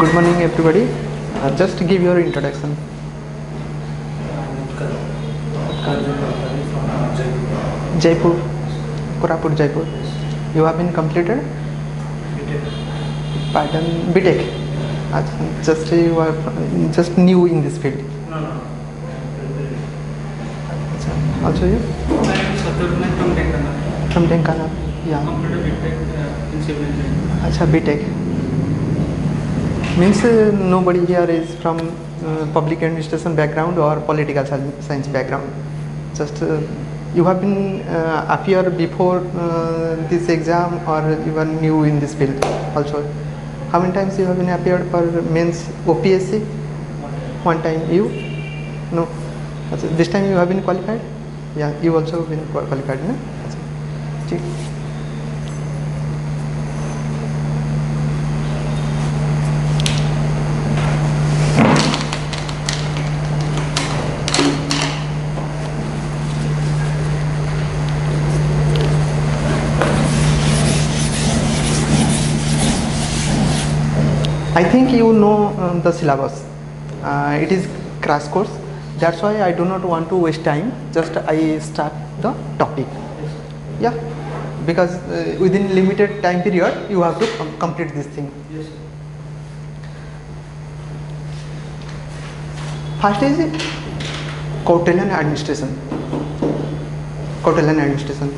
Good morning, everybody. Just give your introduction. Jaipur, Koraput, Jaipur. You have been completed? Pardon, BTech. Just you are just new in this field. No. Also you? I am Saturna from Denkana. From Denkana. Yeah. Completed BTech in civil engineering. Acha, BTech. Means nobody here is from public administration background or political science background. Just you have been appear before this exam, or you are new in this field also. How many times you have been appeared for mains OPSC? One time. You? No. Achha, this time you have been qualified? Yeah, you also been qualified, no? Achha. I think you know the syllabus. It is crash course. That's why I do not want to waste time. Just I start the topic. Yeah, because within limited time period you have to complete this thing. Yes. First is Kautilyan administration. Kautilyan administration.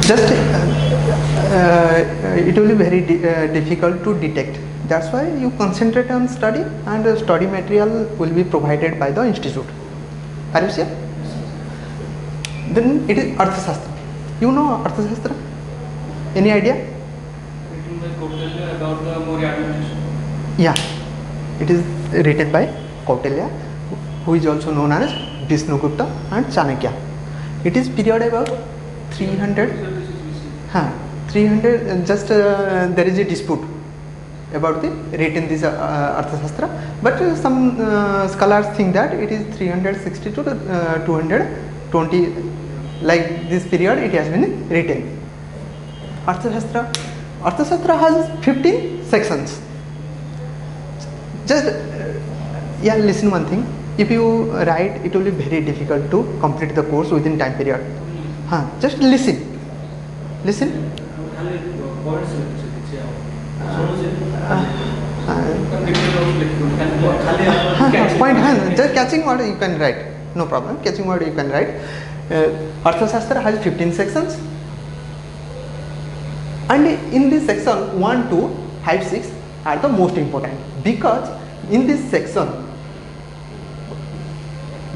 Just it will be very difficult to detect. That's why you concentrate on study, and study material will be provided by the institute. Are you sure? Then it is Arthashastra. You know Arthashastra? Any idea? Written by Kautilya about the Maurya administration. Yeah, it is written by Kautilya, who is also known as Vishnugupta and Chanakya. It is period about 300. 300. Just there is a dispute about the written this Arthashastra, but some scholars think that it is 360 to 220. Like this period, it has been written. Arthashastra has 15 sections. Just listen one thing. If you write, it will be very difficult to complete the course within time period. Just listen. Point. Just catching word you can write. No problem. Catching word you can write. Arthashastra has 15 sections, and in this section 1, 2, 5, 6 are the most important, because in this section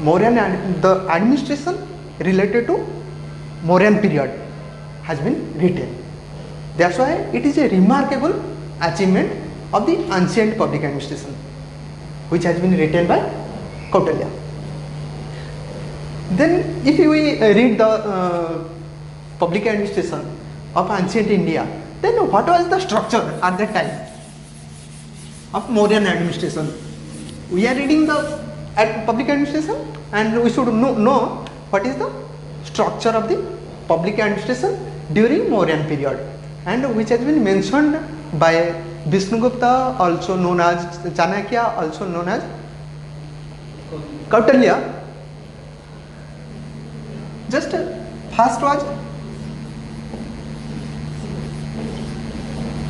Mauryan and the administration related to Mauryan period has been written. That's why it is a remarkable achievement of the ancient public administration, which has been written by Kautilya. Then if we read the public administration of ancient India, then what was the structure at that time of Mauryan administration? We are reading the public administration, and we should know what is the structure of the public administration during Mauryan period, and which has been mentioned by Vishnugupta, also known as Chanakya, also known as Kautilya. Just first was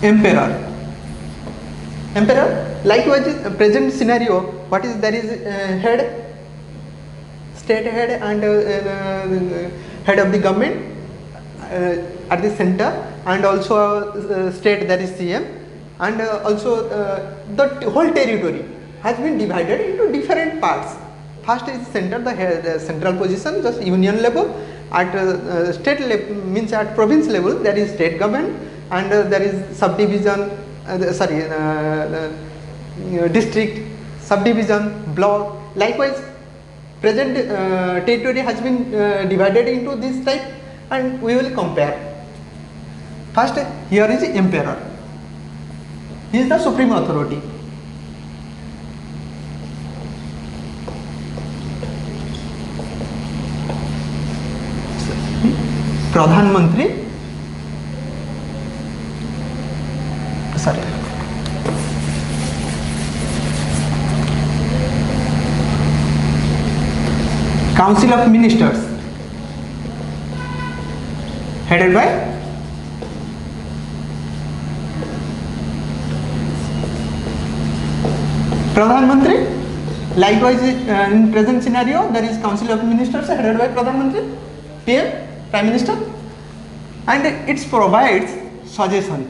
emperor. Likewise, present scenario, what is there is head, state head, and head of the government at the center, and also state, that is CM, and also the whole territory has been divided into different parts. First is center, the central position, just union level. At state level, means at province level, there is state government, and there is subdivision, district, subdivision, block. Likewise, present territory has been divided into this type, and we will compare. First, here is the emperor. He is the supreme authority. प्रधानमंत्री, sorry, Council of Ministers headed by Pradhan Mantri. Likewise, in present scenario, there is Council of Ministers headed by Pradhan Mantri, PM, Prime Minister, and it provides suggestion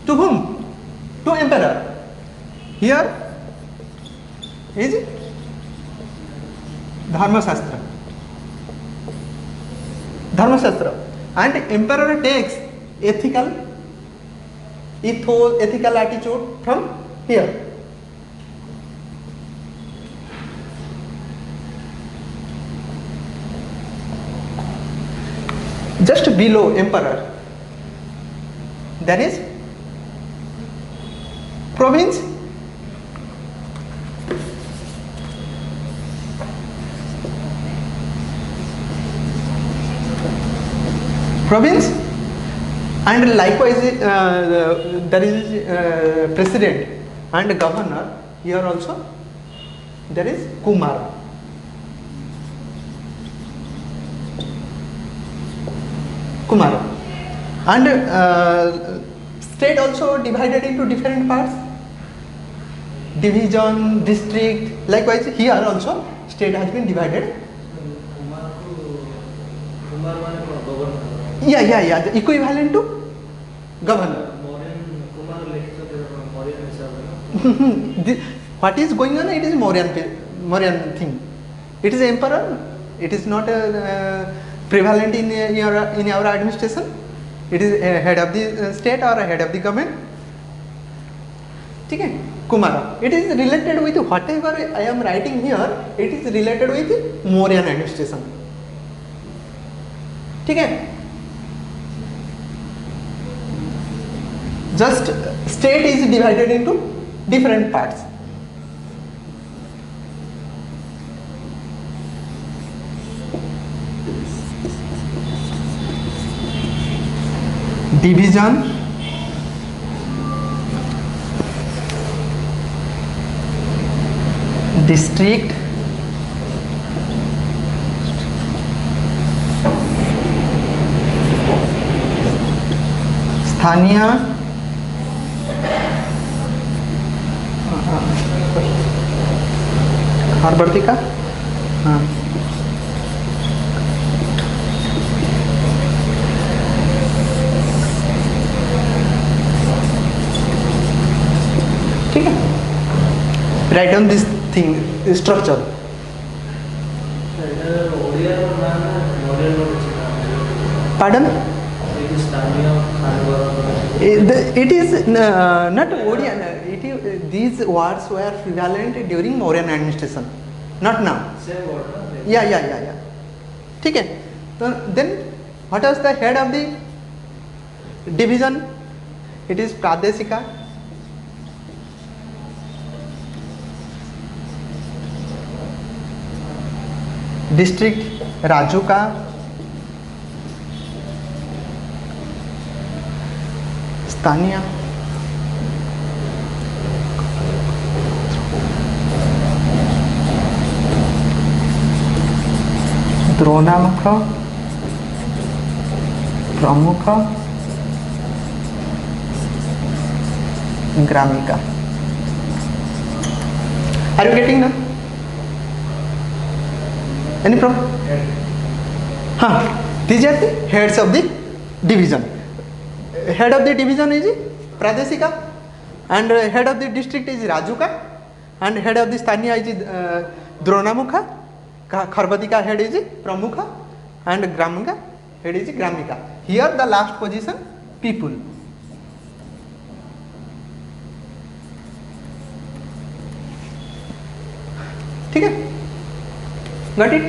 to whom? To Emperor. Here is Dharma Shastra, and Emperor takes ethical attitude from here. Just below Emperor, there is province, and likewise there is president and governor. Here also there is Kumar. And state also divided into different parts, division, district. Likewise here also state has been divided. Yeah, the equivalent to governor. What is going on? It is Mauryan thing. It is emperor. It is not prevalent in our administration. It is a head of the state or a head of the government. Okay? Kumara. It is related with whatever I am writing here. It is related with Mauryan administration. Okay? Just state is divided into different parts. Division, district, स्थानीय, हार्वर्तिका, हाँ, ठीक है. Write down this thing, structure. Pardon? It is not Odian. These words were prevalent during Mauryan administration, not now. Same word, no? Yeah. ठीक है. So then, what was the head of the division? It is Pradeshika. District Raju का, स्थानीय, द्रोणामुख, प्रमुख, ग्रामिका. Are you getting now? Any problem? These are the heads of the division. Head of the division is Pradeshika, and head of the district is Rajuka, and head of the Sthaniya is Dronamukha, Kharbatika head is Pramukha, and Gramika head is Gramika. Here the last position, people. ठीक है? Got it?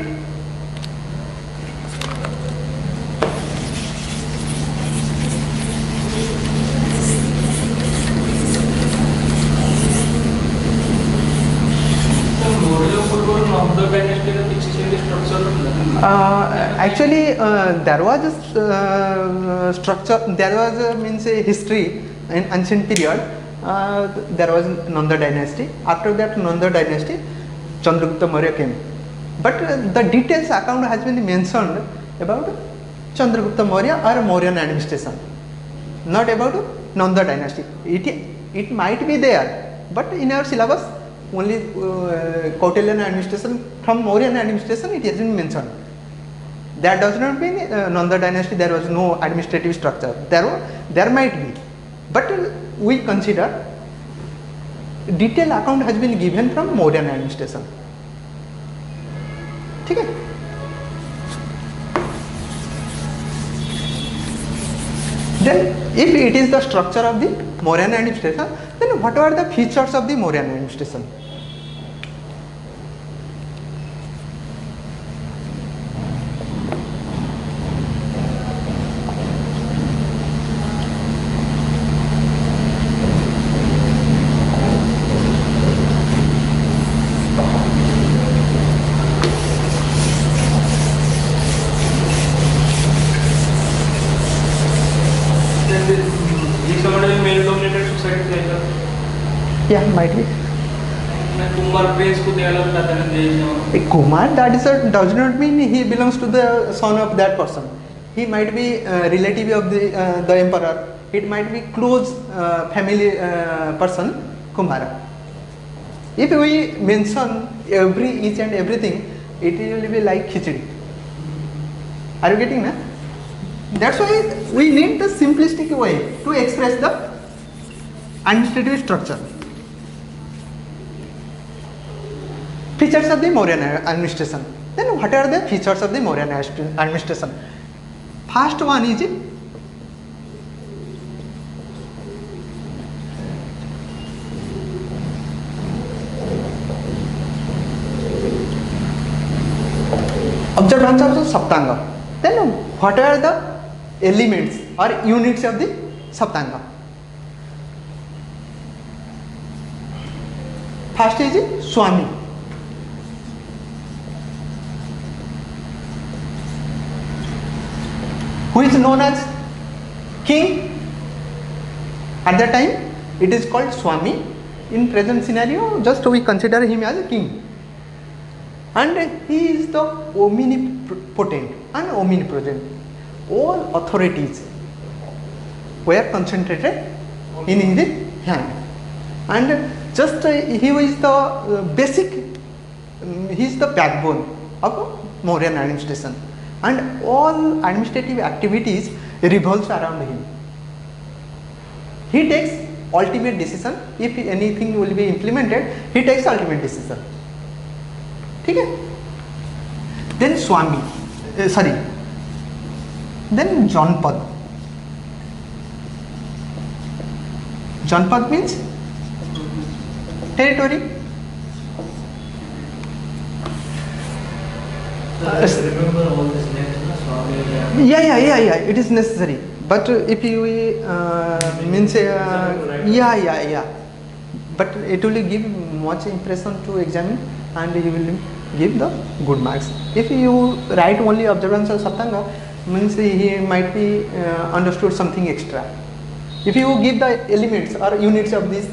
Maurya पूर्व नंद dynasty का किसी से administrative structure? Actually, there was a structure. There was means a history in ancient period. There was Nanda dynasty. After that Nanda dynasty, Chandragupta Maurya came. But the details account has been mentioned about Chandragupta Maurya or Mauryan administration, not about Nanda dynasty. It might be there, but in our syllabus only Kautilyan administration from Mauryan administration it has been mentioned. That does not mean Nanda dynasty there was no administrative structure. There might be, but we consider detailed account has been given from Mauryan administration. ठीक है? Then if it is the structure of the Mauryan administration, then what are the features of the Mauryan administration? Yeah, might be. Kumar, that is does not mean he belongs to the son of that person. He might be relative of the emperor. It might be close family person, Kumara. If we mention each and everything, it will be like khichdi. Are you getting that? That's why we need the simplistic way to express the administrative structure. Features of the Mauryan administration. Then what are the features of the Mauryan administration? First one is observance of the Saptanga. Then what are the elements or units of the Saptanga? First is Swami. Who is known as king? At that time it is called Swami. In present scenario just we consider him as a king. And he is the omnipotent and omnipresent. All authorities were concentrated in his hand. And just he is the basic, he is the backbone of Mauryan administration. And all administrative activities revolves around him. He takes ultimate decision. If anything will be implemented, he takes ultimate decision. Okay? Then Swami, then Janpad. Janpad means territory. Remember all this names, Yeah, it is necessary. But if you means but it will give much impression to examine and you will give the good marks. If you write only observance of Saptanga, means he might be understood something extra. If you give the elements or units of this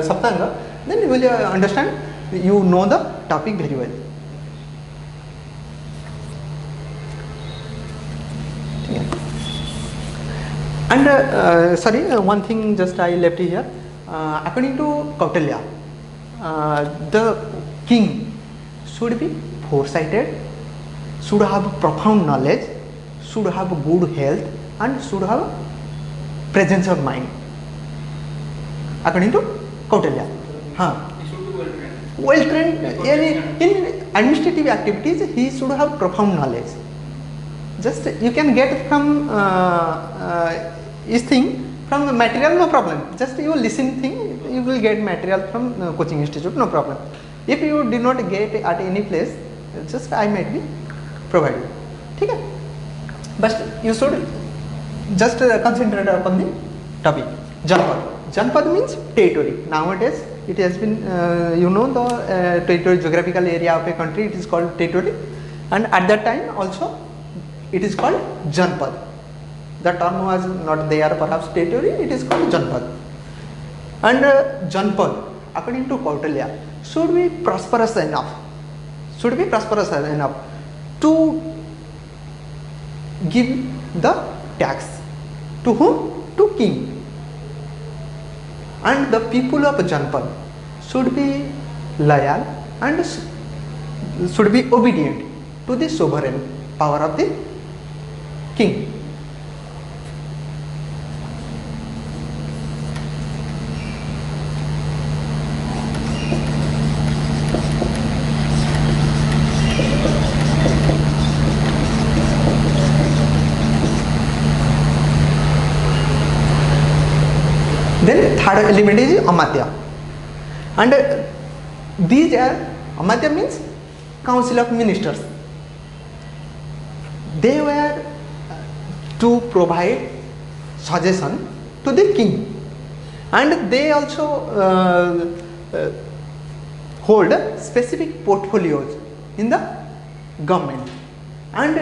Saptanga, then you will understand, you know the topic very well. And one thing just I left here. According to Kautilya, the king should be foresighted, should have profound knowledge, should have good health, and should have presence of mind. According to Kautilya, He should be well trained in administrative activities. He should have profound knowledge. Just you can get from this thing from the material, no problem. Just you listen thing, you will get material from coaching institute, no problem. If you did not get at any place, just I might be provided. Okay? But you should just concentrate upon the topic. Janpad. Janpad means territory. Nowadays it has been, the territory, geographical area of a country, it is called territory. and at that time also it is called Janpad. The term was not there, perhaps territory, it is called Janpad. And Janpad, according to Kautilya, should be prosperous enough to give the tax. To whom? To king. And the people of Janpad should be loyal and should be obedient to the sovereign power of the king. Then third element is Amatya, and these are, Amatya means council of ministers. They were to provide suggestion to the king, and they also hold specific portfolios in the government. And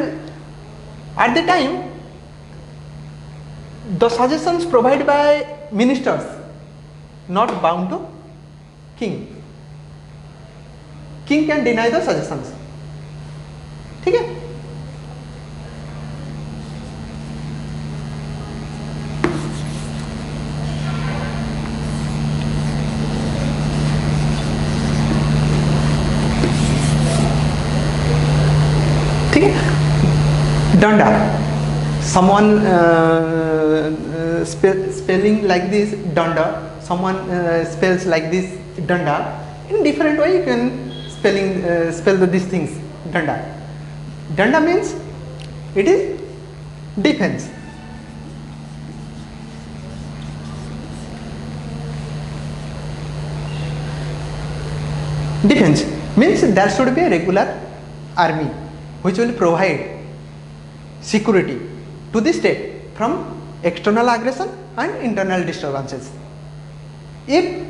at the time, the suggestions provided by ministers not bound to king. King can deny the suggestions. ठीक है? ठीक है? Danda. Someone spelling like this danda, someone spells like this danda. In different way you can spell these things. Danda. Danda means it is defense. Defense means there should be a regular army which will provide security to the state from external aggression and internal disturbances. If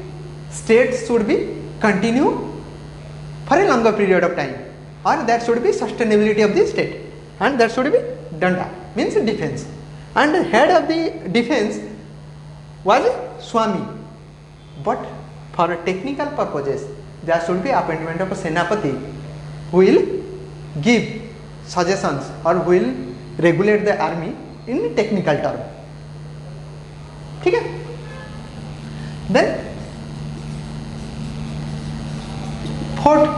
state should be continue for a longer period of time, or there should be sustainability of the state, and there should be danda means defense, and the head of the defense was Swami. But for technical purposes there should be appointment of a senapati who will give suggestions or who will regulate the army in technical term. ठीक है? Then fourth,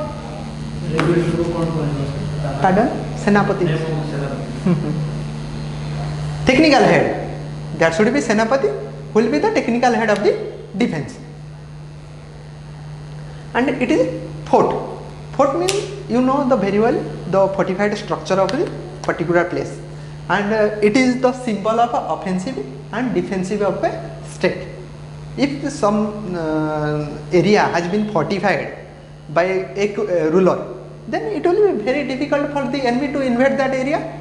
pardon, senapati. Technical head. There should be senapati who will be the technical head of the defense. And it is fort. Fort means you know the very well the fortified structure of the particular place, and it is the symbol of offensive and defensive of a state. If some area has been fortified by a ruler, then it will be very difficult for the enemy to invade that area.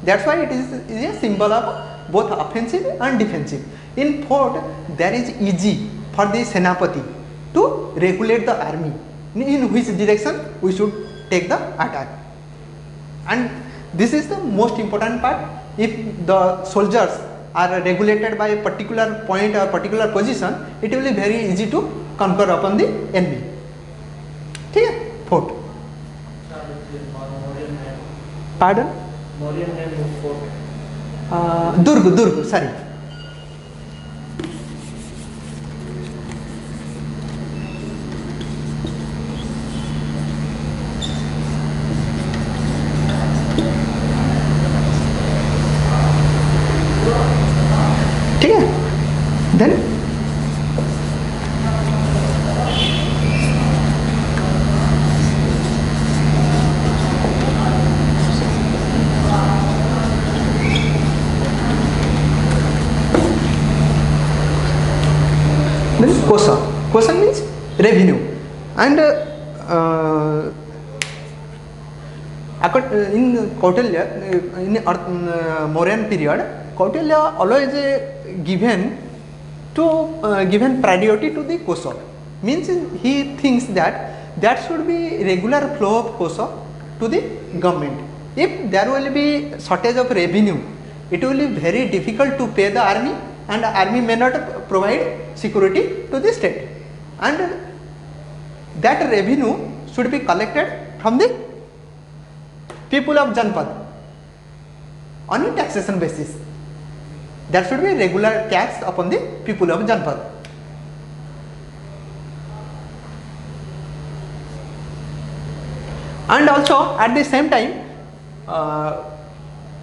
That's why it is a symbol of both offensive and defensive. In fort, there is easy for the senapati to regulate the army in which direction we should take the attack. And this is the most important part. If the soldiers are regulated by a particular point or particular position, it will be very easy to conquer upon the enemy. ठीक है? Fort. Pardon? Durg, sorry. ठीक है? Then kosa. Kosa means revenue, and in Kautilya, in Mauryan period, Kautilya always given priority to the kosa. Means he thinks that there should be regular flow of kosa to the government. If there will be shortage of revenue, it will be very difficult to pay the army, and the army may not provide security to the state, and that revenue should be collected from the people of Janpad on a taxation basis. There should be regular tax upon the people of Janpad. And also at the same time,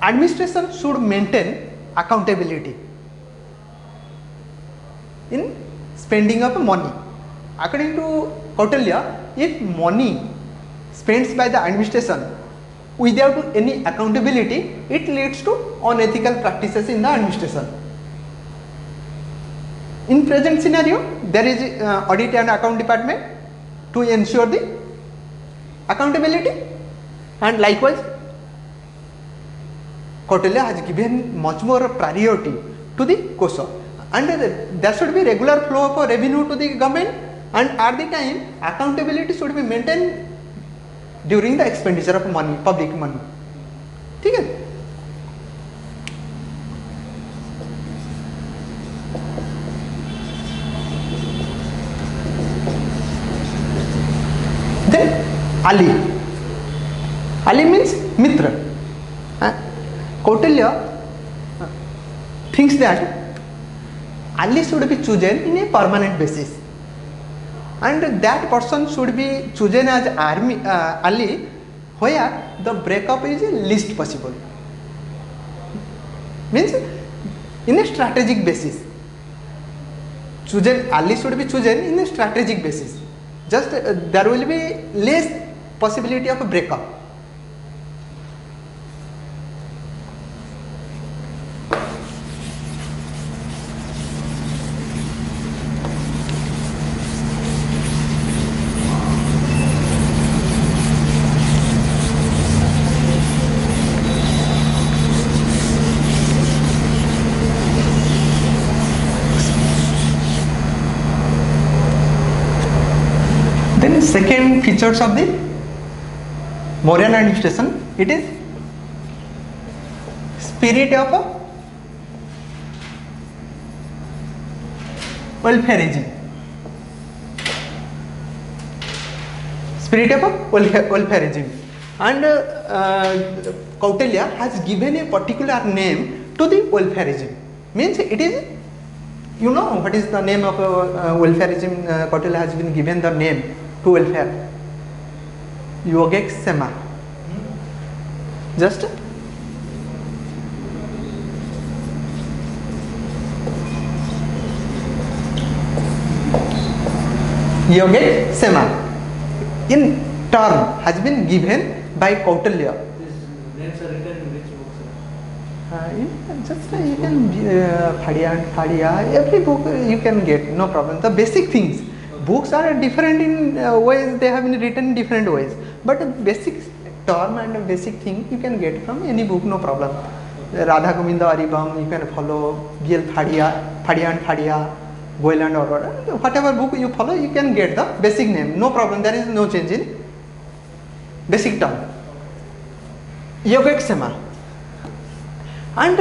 administration should maintain accountability in spending of money. According to Kautilya, if money spent by the administration without any accountability, it leads to unethical practices in the administration. In present scenario, there is audit and account department to ensure the accountability, and likewise Kautilya has given much more priority to the COSA, and there should be regular flow of revenue to the government, and at the time accountability should be maintained during the expenditure of money, public money. ठीक है? Then Ali. Ali means Mitra. Kautilya thinks that Ali should be chosen in a permanent basis, and that person should be chosen as Ali where the breakup is least possible. Means in a strategic basis. Ali should be chosen in a strategic basis. Just there will be less possibility of a breakup. Second features of the Mauryan administration, it is spirit of welfareism. Spirit of welfareism, and Kautilya has given a particular name to the welfareism. Means it is, you know what is the name of welfareism? Kautilya has been given the name to welfare. Yogic Sema. Just Yogic Sema in term has been given by Kautilya. These names are written in which books? Just you can Phadiya and Phadiya, every book you can get, no problem. The basic things. Books are different in ways, they have been written in different ways, but the basic term and basic thing you can get from any book, no problem. Radha Govinda Aribam, you can follow, B.L. Phadiya, Phadiya and Phadiya, Goyal and Aurora, whatever book you follow, you can get the basic name, no problem, there is no change in basic term. Yogic Sema. And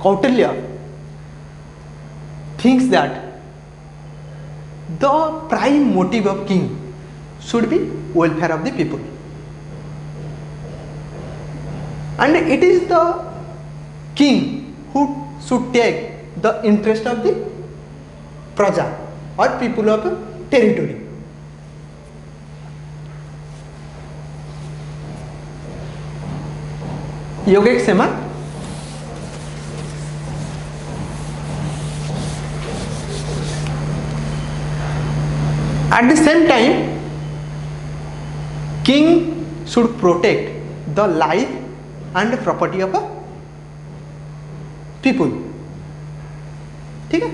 Kautilya thinks that the prime motive of king should be welfare of the people, and it is the king who should take the interest of the praja or people of territory. Yogic Sema. At the same time, king should protect the life and property of people. ठीक है?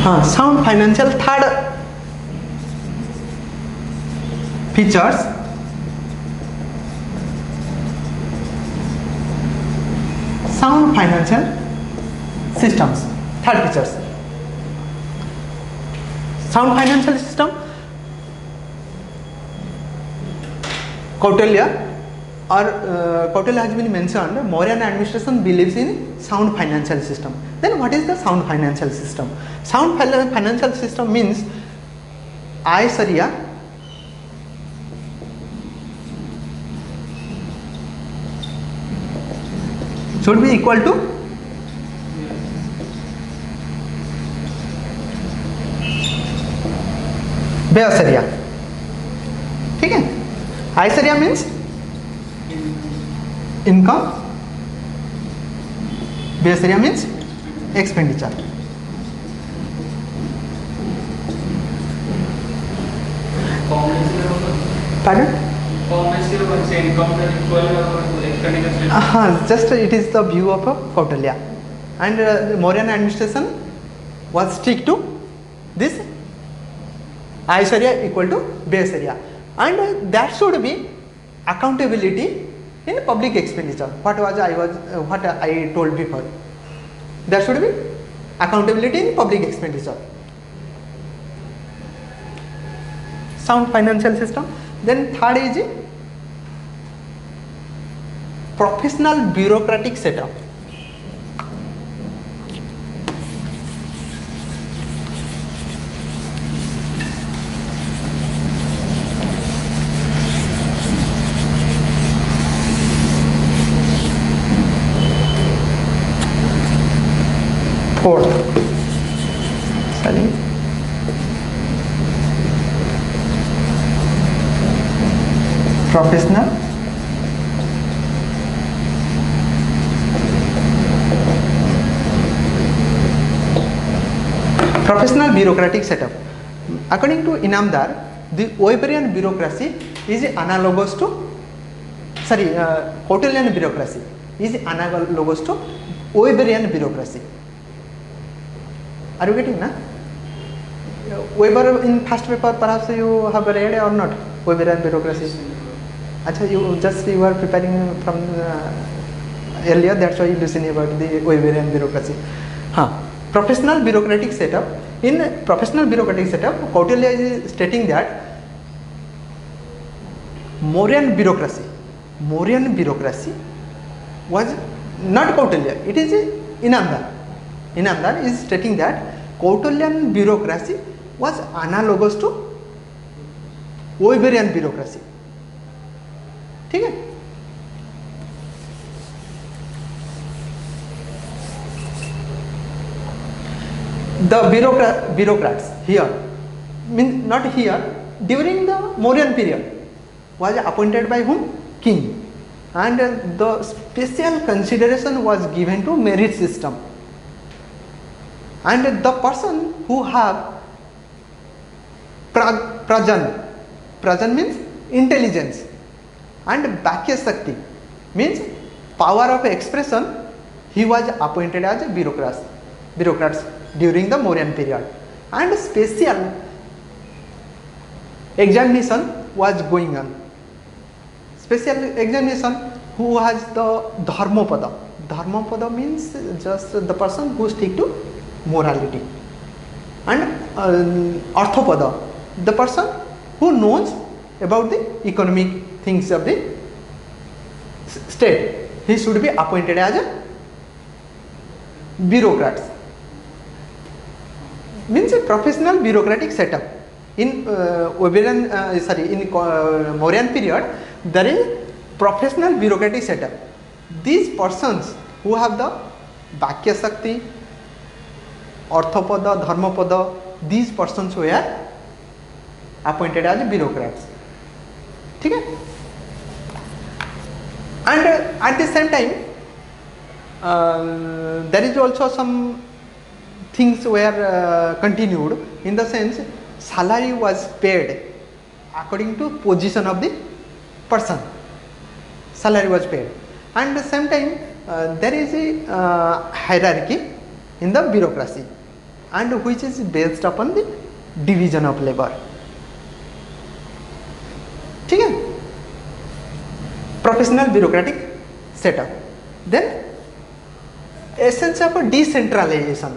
Sound financial third features sound financial systems. Third features sound financial system. Kautilya has been mentioned. Mauryan administration believes in sound financial system. Then what is the sound financial system? Sound financial system means Aishwarya should be equal to Aishwarya. ठीक है? Aishwarya means income, Aishwarya means expenditure. Pardon? Just it is the view of Kautilya, and Mauryan administration was strict to this Aishwarya equal to Aishwarya, and that should be accountability in public expenditure. What I told before, there should be accountability in public expenditure. Sound financial system. Then third is professional bureaucratic setup. Fourth, professional bureaucratic setup. According to Inamdar, the Weberian bureaucracy is analogous to Kautilyan bureaucracy is analogous to Weberian bureaucracy. Are you getting na? Weber in first paper perhaps you have read or not? Weberian bureaucracy. Achha, you are preparing from earlier, that's why you listen about the Weberian bureaucracy. Professional bureaucratic setup. In professional bureaucratic setup, Kautilya is stating that Mauryan bureaucracy was not Kautilya, it is Inamdar. Inamdar is stating that Kautilyan bureaucracy was analogous to Weberian bureaucracy. ठीक है? The bureaucrats here, mean not here, during the Mauryan period was appointed by whom? King, and the special consideration was given to merit system, and the person who have prajan means intelligence, and Bakya Shakti means power of expression, he was appointed as bureaucrats during the Mauryan period, and special examination was going on. Special examination, who has the Dharmopada. Dharmopada means just the person who stick to morality, and Arthopada, the person who knows about the economic things of the state. He should be appointed as a bureaucrats. Means a professional bureaucratic setup. In Mauryan period, there is professional bureaucratic setup. These persons who have the Bakya Shakti, Arthopada, Dharmapada, these persons were appointed as bureaucrats. ठीक है? And at the same time, there is also some things were continued, in the sense salary was paid according to position of the person. Salary was paid, and at the same time there is a hierarchy in the bureaucracy. and which is based upon the division of labor. ठीक है, professional bureaucratic setup. Then essence of decentralization.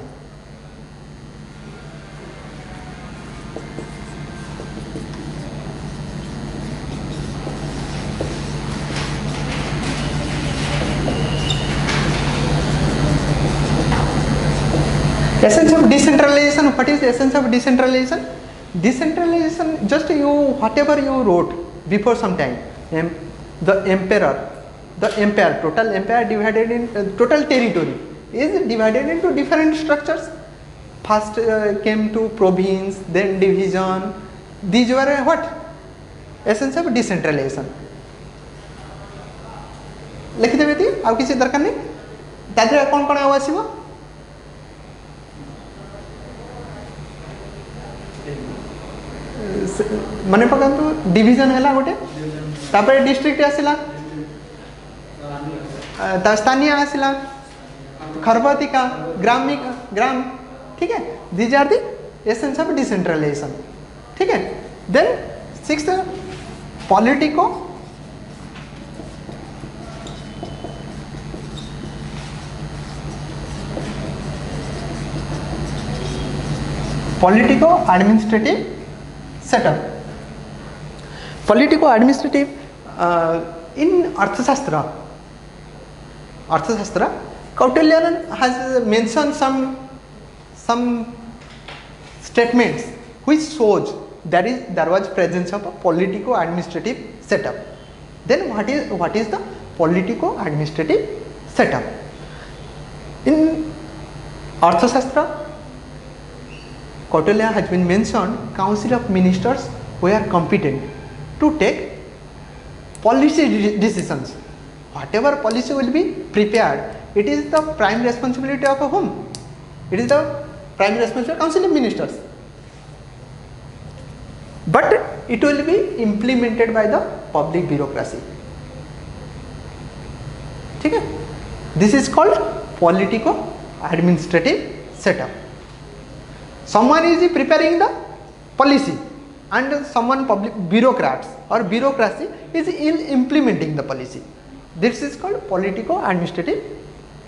Essence of decentralization. What is the essence of decentralization? Decentralization, just you whatever you wrote before some time, the empire, total empire divided in total territory is divided into different structures. First came to province, then division. These were what? Essence of decentralization. लिखिदेवे ती आउ किसी दरकार नहीं. तादरे कौन कौन आउ आसीबो? माने पकांतु division हैला गोटे, तापर डिस्ट्रिक्ट आसिला, ता स्थानीय आसिला, खरबतिका, ग्राम. ठीक है, these are the essence of decentralisation. ठीक है. Then sixth, politico administrative setup. Politico administrative in Arthashastra Kautilyan has mentioned some statements which shows there was presence of a politico administrative setup. Then what is the politico administrative setup? In Arthashastra, Kautilya has been mentioned council of ministers who are competent to take policy decisions. Whatever policy will be prepared, it is the prime responsibility of whom? It is the prime responsibility of council of ministers. But it will be implemented by the public bureaucracy. ठीक है? This is called politico administrative setup. Someone is preparing the policy and someone public bureaucrats or bureaucracy is implementing the policy. This is called politico administrative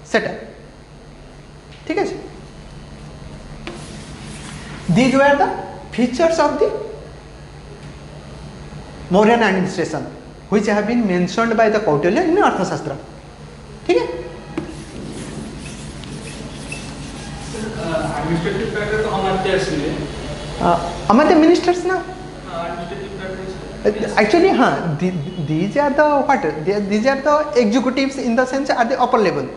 setup. ठीक है? These were the features of the Mauryan administration which have been mentioned by the Kautilya in Arthashastra. ठीक है? Administrative factor तो अमात्य असले. अमात्य ministers ना. Administrative factor. Actually, these are the what? These are the executives in the sense at the upper level.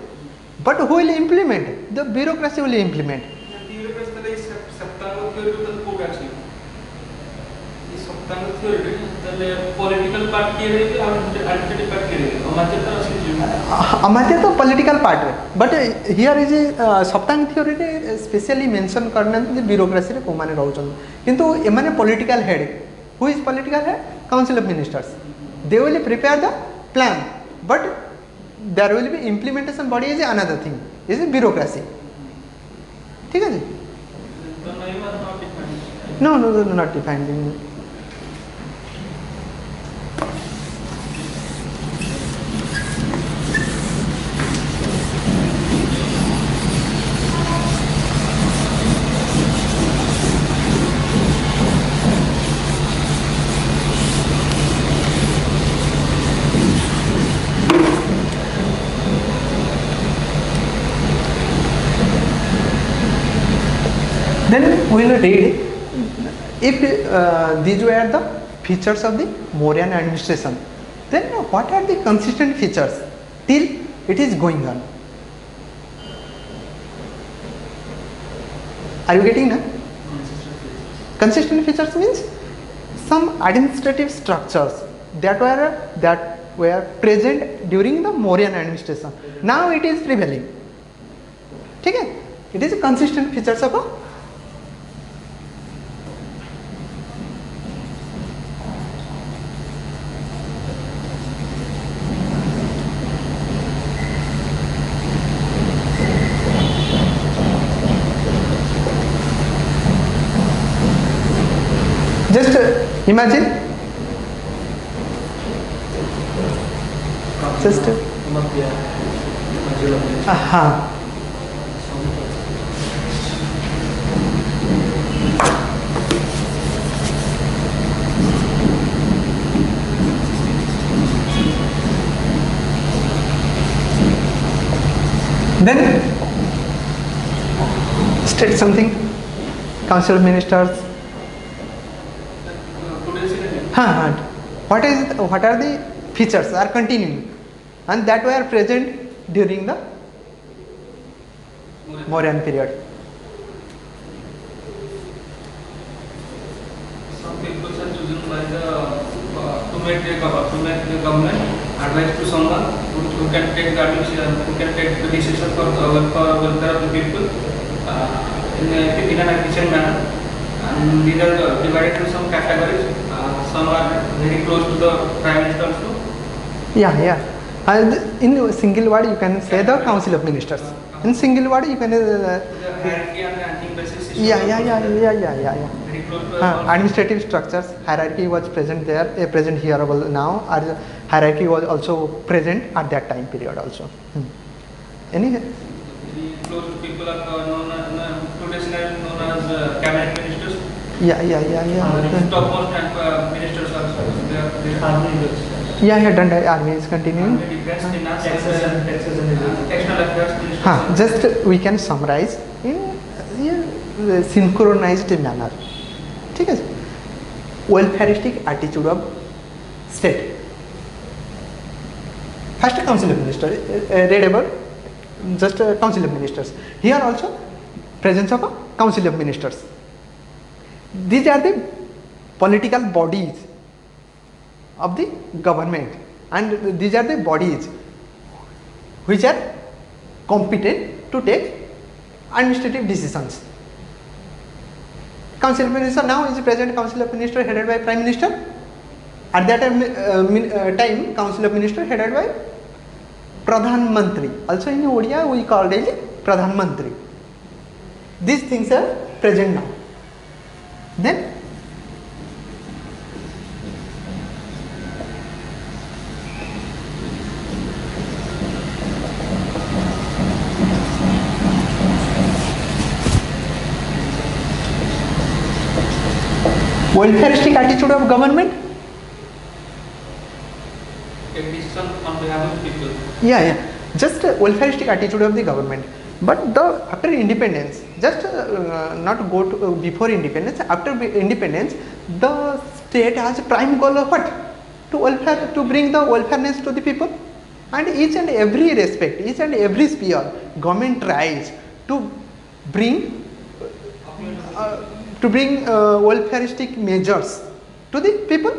But who will implement? The bureaucracy will implement. Political part अमात्य तो political part है. But here is सप्तांग theory रे specially mention करना है bureaucracy रे को माने रहउछन. किंतु एमाने political head. Who is political head? Council of ministers. They will prepare the plan, but there will be implementation body is another thing. Is a bureaucracy. ठीक है जी? No, not defined. Then we will read if these were the features of the Mauryan administration. Then what are the consistent features till it is going on? Are you getting that? Consistent features means some administrative structures that were present during the Mauryan administration. Now it is prevailing. ठीक है? It is a consistent features of a Imagine. Just. Then state something. Council of Ministers. What are the features are continuing and that were present during the Mauryan period? Some people are chosen by to make the government advice to someone who can take the decision for the welfare of the people in an efficient manner. And these are divided into some categories. Some are very close to the Prime Minister also. Yeah. And in single word you can say the Council of Ministers. In single word you can. The hierarchy and the ranking basis system. Yeah. Very close to Administrative structures, hierarchy was present there, present here now. Hierarchy was also present at that time period also. Any? Very close to people are known as cabinet ministers. Yeah. Topmost ministers are there. Done. Army is continuing. Taxes and External affairs ministers. Just we can summarize in synchronized manner. ठीक है? Welfareistic attitude of state. First Council of Ministers, read about just Council of Ministers. Here also presence of a Council of Ministers. These are the political bodies of the government and these are the bodies which are competent to take administrative decisions. Council of Ministers now is present Council of Ministers headed by Prime Minister. At that time Council of Ministers headed by Pradhan Mantri. Also in Odia we called it Pradhan Mantri. These things are present now. Then welfareistic attitude of government. Take decision on behalf of people. Yeah. Just welfareistic attitude of the government. But after independence, just not go to before independence. After independence, the state has a prime goal of what? To bring the welfareness to the people. And each and every respect, each and every sphere, government tries to bring welfareistic measures to the people,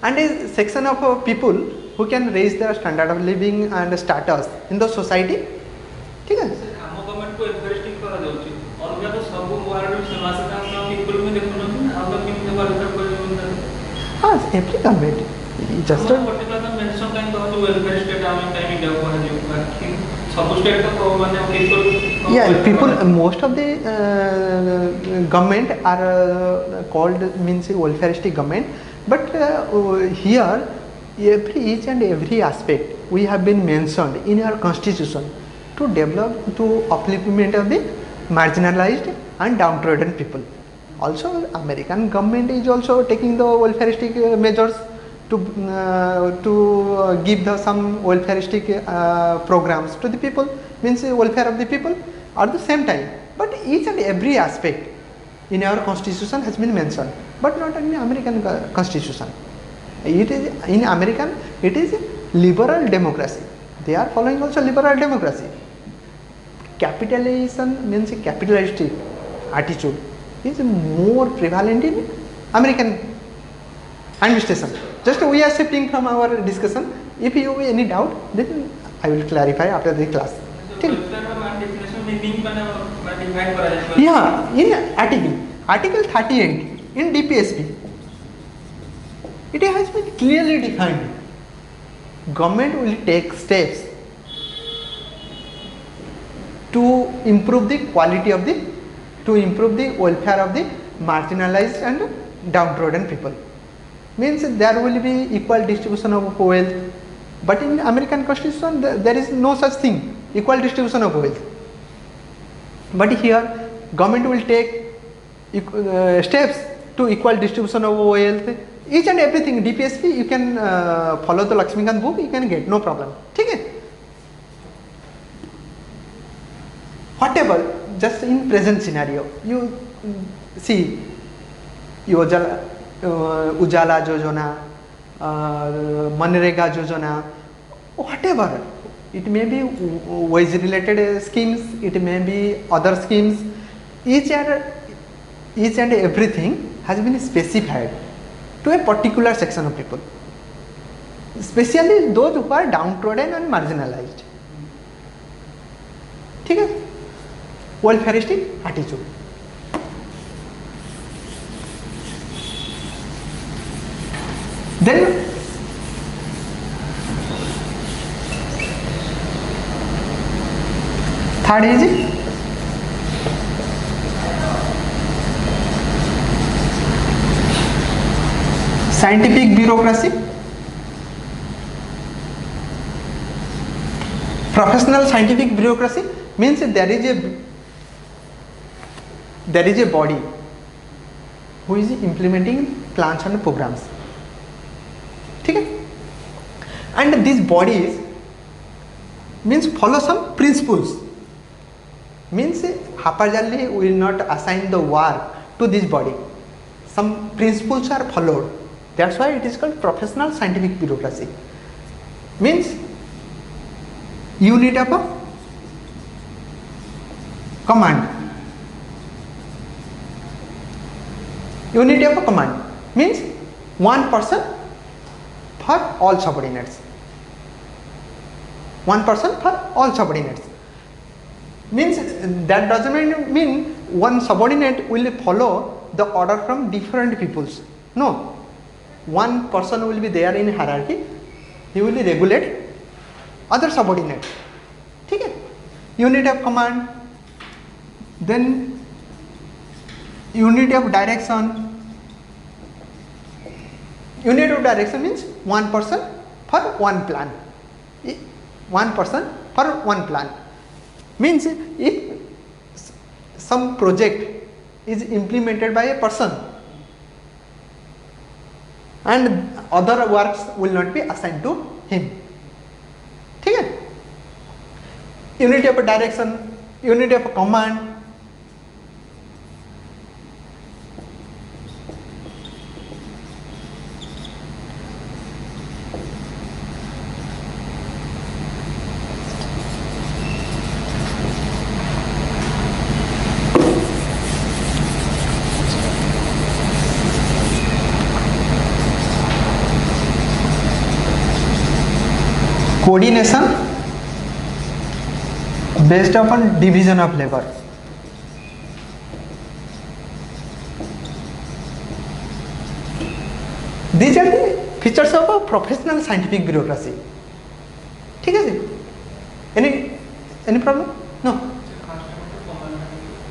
and a section of people who can raise their standard of living and status in the society. ठीक है? ଆମ government କୁ ଏନକରେଜିଂ କରାଯାଉଛି ଅଲଗା ତ ସବୁ ward ସମାଜର people ବି ଦେଖୁଛନ୍ତି ଆଉ ତ କେମିତି ୱେଲଫେୟାର କରିବେ हाँ every government just particular mention kind कहतो ୱେଲଫେୟାର ଷ୍ଟେଟ ଆମେ ଟାଇମ ଦେଉ କରାଯିବ ବାକି ସବୁ ଷ୍ଟେଟ ତ ମାନେ people people most of the government are called means welfareistic government, but here each and every aspect we have been mentioned in our constitution to develop to upliftment of the marginalized and downtrodden people. Also American government is also taking the welfareistic measures to give some welfareistic programs to the people, means welfare of the people at the same time. But each and every aspect in our constitution has been mentioned, but not in American constitution. It is in American, it is liberal democracy. They are following also liberal democracy. Capitalism means capitalistic attitude is more prevalent in American administration. Just we are shifting from our discussion. If you have any doubt, then I will clarify after the class. Yeah, in article 38 in DPSP, it has been clearly defined. Government will take steps to improve the quality of the, to improve the welfare of the marginalized and downtrodden people. Means there will be equal distribution of wealth, but in American constitution there is no such thing, equal distribution of wealth. But here government will take steps to equal distribution of wealth. Each and everything DPSP you can follow the Lakshmikant book, you can get, no problem. Okay? Whatever, just in present scenario, you see Ujala Yojana, Manrega Yojana, whatever. It may be wage related schemes, it may be other schemes. Each and everything has been specified to a particular section of people, especially those who are downtrodden and marginalized. ठीक है? Welfareistic attitude. Then third is scientific bureaucracy. Professional scientific bureaucracy means there is a body who is implementing plans and programs. Okay? And these bodies means follow some principles. Means haphazardly will not assign the work to this body. Some principles are followed. That's why it is called professional scientific bureaucracy. Means unit of a command. Unity of a command means one person for all subordinates. One person for all subordinates. Means that doesn't mean one subordinate will follow the order from different peoples. No. One person will be there in hierarchy. He will regulate other subordinates. Okay? Unit of command. Then unity of direction. Unit of direction means one person for one plan. One person for one plan. Means if some project is implemented by a person and other works will not be assigned to him. Okay? Unity of direction, unity of command. Coordination based upon division of labor. These are the features of a professional scientific bureaucracy. ठीक है जी? Any problem? No.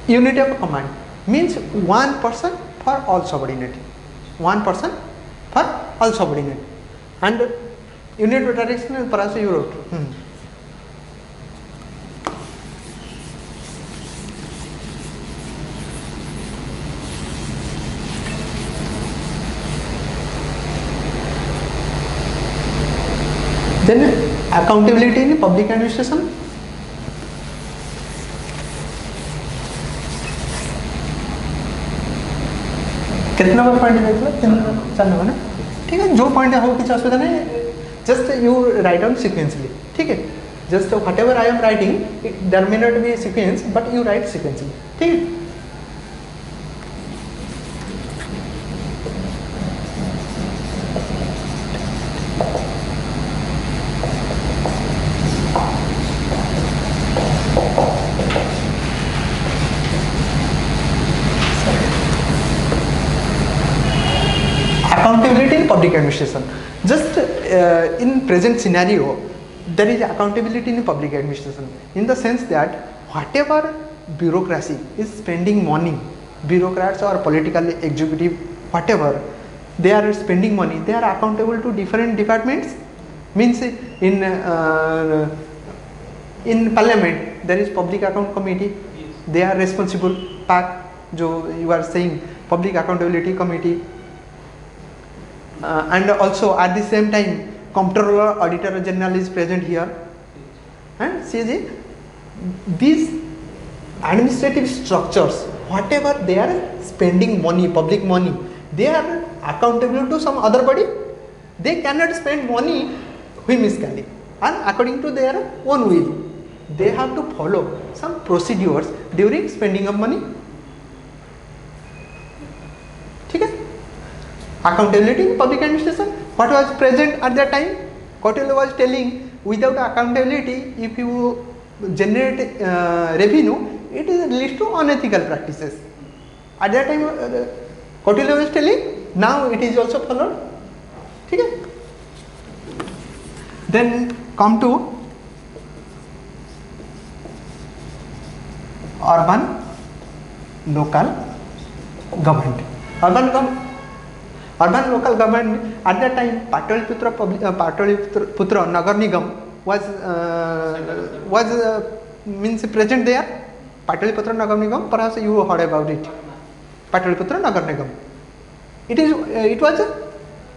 Unity of command means one person for all subordinate. One person for all subordinate. And unit of direction is perhaps you wrote. Then accountability in public administration. कितने number point देख लो? 4 number ना? ठीक है, जो point हो कुछ असुविधा नहीं. Just you write down sequentially. ठीक है? Just whatever I am writing, there may not be a sequence, but you write sequentially. ठीक है? Accountability in public administration. Just in present scenario, there is accountability in public administration in the sense that whatever bureaucracy is spending money, bureaucrats or political executive whatever they are spending money, they are accountable to different departments. Means in parliament there is public account committee, they are responsible. PAC, जो you are saying, public accountability committee, and also at the same time comptroller, auditor general is present here. And see, these administrative structures, whatever they are spending money, public money, they are accountable to some other body. They cannot spend money whimsically and according to their own will. They have to follow some procedures during spending of money. Okay? Accountability in public administration. What was present at that time? Kautilya was telling, without accountability, if you generate revenue, it leads to unethical practices. At that time, Kautilya was telling, now it is also followed. Okay? Then come to urban local government. Urban local government, at that time Pataliputra Nagar Nigam was means present there. Pataliputra Nagar Nigam, perhaps you heard about it. Pataliputra Nagar Nigam. It was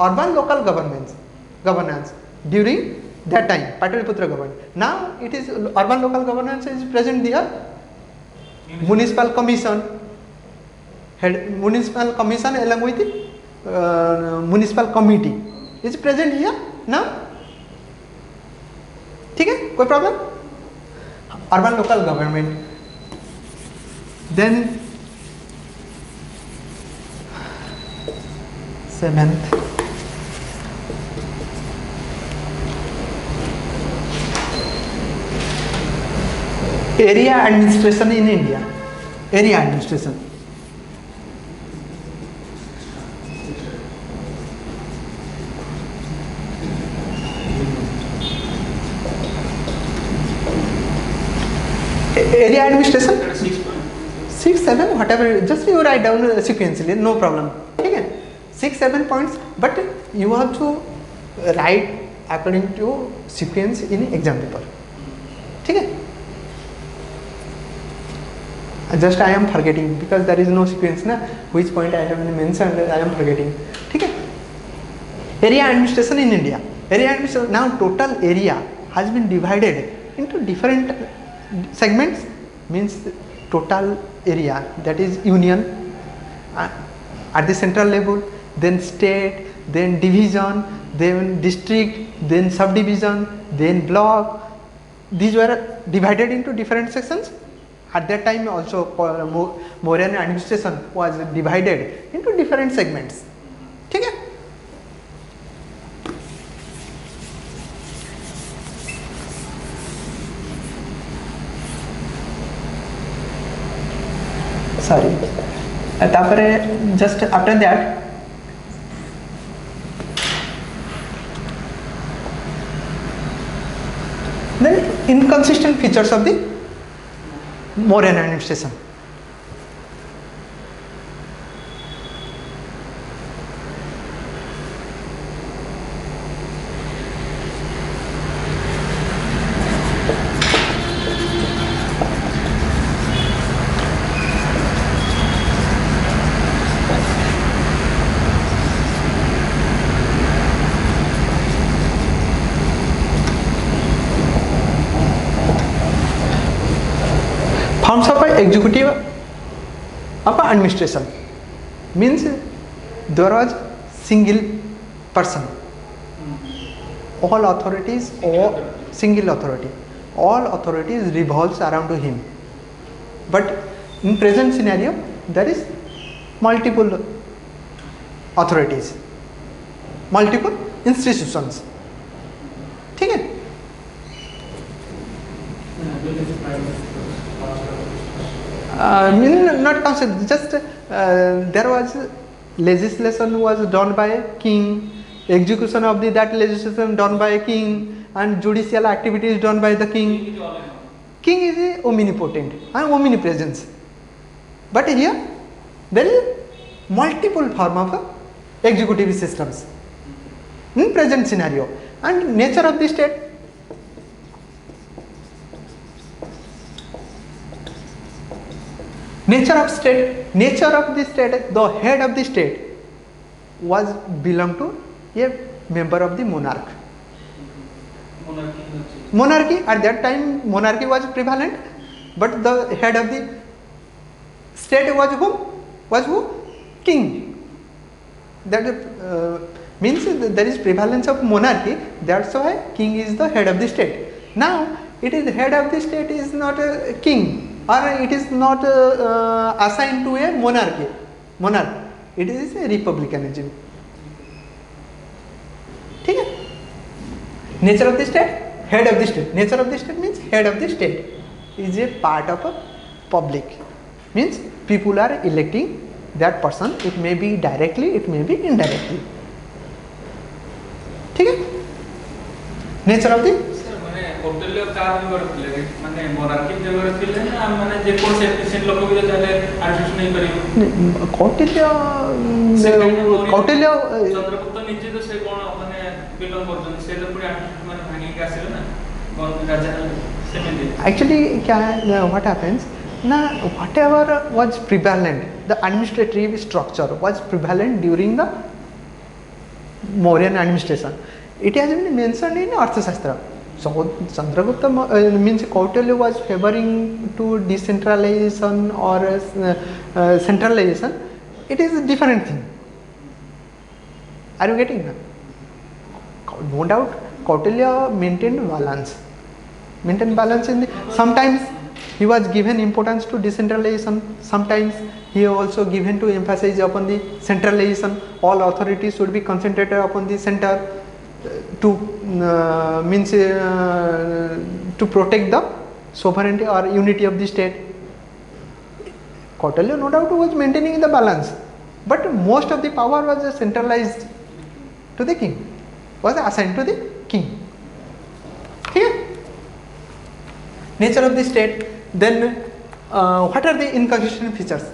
urban local governance during that time, Pataliputra government. Now it is urban local governance is present there. Municipal commission, head municipal commission along with municipal committee is present here now. ठीक है, कोई problem? Urban local government. Then 7th, area administration in India. Area administration. Area administration 6, 7, whatever, just you write down sequentially, no problem. Okay? 6, 7 points, but you have to write according to sequence in exam paper. Okay? Just I am forgetting because there is no sequence na, which point I have mentioned, I am forgetting. Okay? Area administration in India. Area administration, now total area has been divided into different segments, means total area, that is union at the central level, then state, then division, then district, then subdivision, then block. These were divided into different sections. At that time also Mauryan administration was divided into different segments. Okay? Sorry. Just after that, then inconsistent features of the Mauryan administration. Forms of executive of administration means there was single person, all authorities or single authority, all authorities revolves around to him. But in present scenario there is multiple authorities, multiple institutions. ठीक है? Not concept, just there was legislation was done by a king, execution of that legislation done by a king, and judicial activities done by the king. King is a omnipotent and omnipresence. But here there is multiple form of executive systems in present scenario. And nature of the state, nature of the state, the head of the state was belong to a member of the monarch. Monarchy at that time, monarchy was prevalent, but the head of the state was whom? Was who? King. That means there is prevalence of monarchy. That's why king is the head of the state. Now it is head of the state is not a king, or it is not assigned to a monarch. It is a republicanism. Okay? Nature of the state, head of the state. Nature of the state means head of the state is a part of a public. Means people are electing that person. It may be directly, it may be indirectly. Okay? Nature of the Kautilya का भी माने monarchy जगह थिले ना माने जे कोन से efficient लोग भी जाले एडजस्ट नहीं करियो कौटिल्य चंद्रगुप्त निजे तो से कोन माने बिलोंग करछन से लोग पूरी माने भांगी के आसिले ना कोन राजा सेमेंट actually what happens now, whatever was prevalent, the administrative structure was prevalent during the Mauryan administration. It has been mentioned in Arthashastra. So Chandragupta means Kautilya was favoring to decentralization or centralization. It is a different thing. Are you getting that? No doubt Kautilya maintained balance. In the, sometimes he was given importance to decentralization, sometimes he also given to emphasis upon the centralization. All authorities should be concentrated upon the center to to protect the sovereignty or unity of the state. Kautilya no doubt was maintaining the balance, but most of the power was centralized to the king, was assigned to the king. Here, nature of the state. Then what are the inconstitutional features?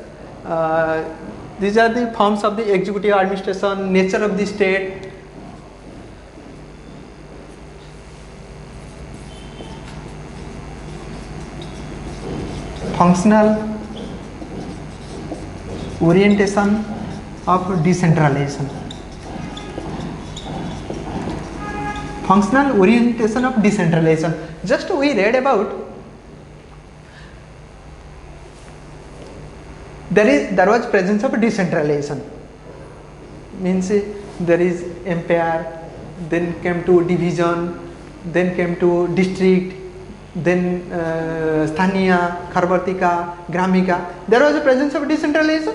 These are the forms of the executive administration, nature of the state. Functional orientation of decentralization. Functional orientation of decentralization. Just we read about there was presence of decentralization. Means there is empire, then came to division, then came to district, then Sthaniya, Kharvartika, Gramika. There was a presence of decentralization,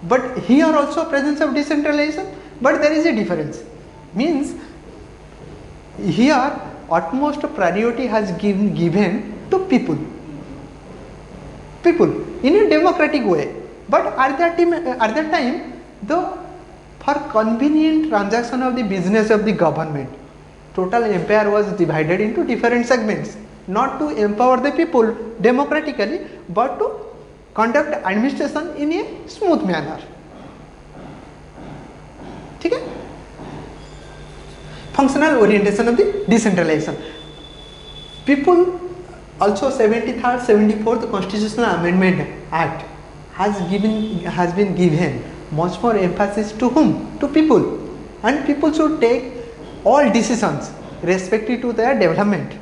but here also presence of decentralization, but there is a difference. Means here utmost priority has given to people in a democratic way, but at that time the for convenient transaction of the business of the government, total empire was divided into different segments, not to empower the people democratically, but to conduct administration in a smooth manner. Okay? Functional orientation of the decentralization. People also 73rd, 74th Constitutional Amendment Act has been given much more emphasis to whom? To people, and people should take all decisions respective to their development.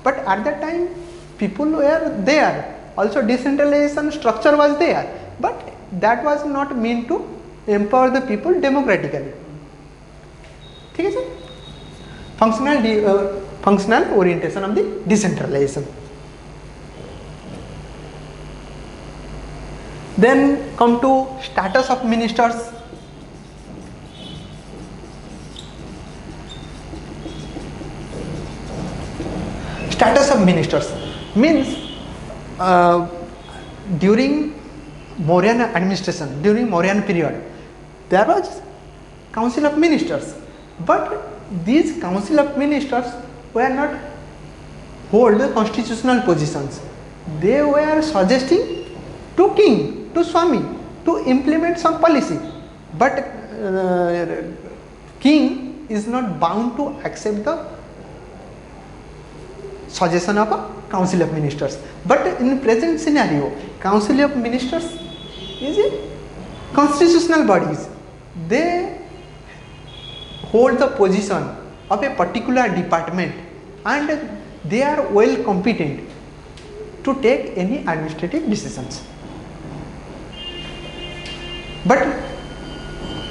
But at that time people were there, also decentralization structure was there, but that was not meant to empower the people democratically. Okay, sir? Functional orientation of the decentralization. Then come to status of ministers. Status of ministers means during Mauryan administration, during Mauryan period, there was council of ministers, but these council of ministers were not hold constitutional positions. They were suggesting to king, to Swami, to implement some policy, but king is not bound to accept the suggestion of a council of ministers. But in present scenario, council of ministers is a constitutional bodies. They hold the position of a particular department and they are well competent to take any administrative decisions. But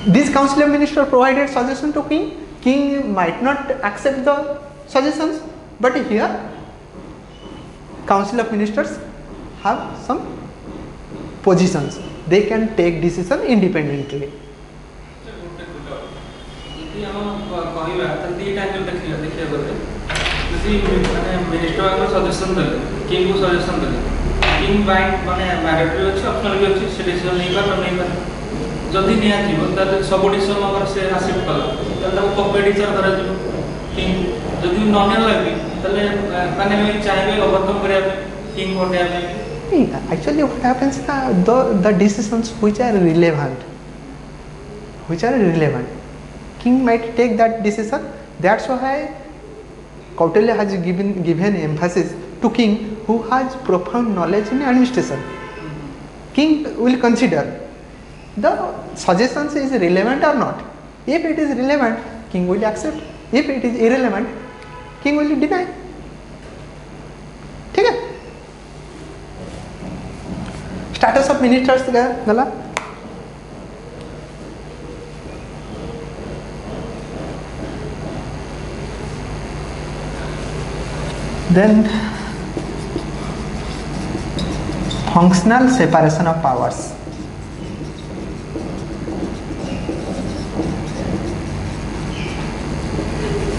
this council of ministers provided suggestion to king. King might not accept the suggestions, but here council of ministers have some positions. They can take decision independently. Minister suggestion देले king को suggestion देले king bind माने mandatory अछि optional भी अछि से decision नहीं कर नहीं कर जदी निया जीव त सब डिसीजन अगर से एक्सेप्ट कला त ताको कॉम्पिटिटर करा जीव किंग जदी नॉन लागी तले माने मैं चाहेबे ओवरकम करिया किंग होटे आबे actually what happens the decisions which are relevant king might take that decision. That's why Kautilya has given emphasis to king who has profound knowledge in administration. King will consider the suggestions is relevant or not. If it is relevant, king will accept. If it is irrelevant, king will deny. ठीक है? Status of ministers गला. Then functional separation of powers.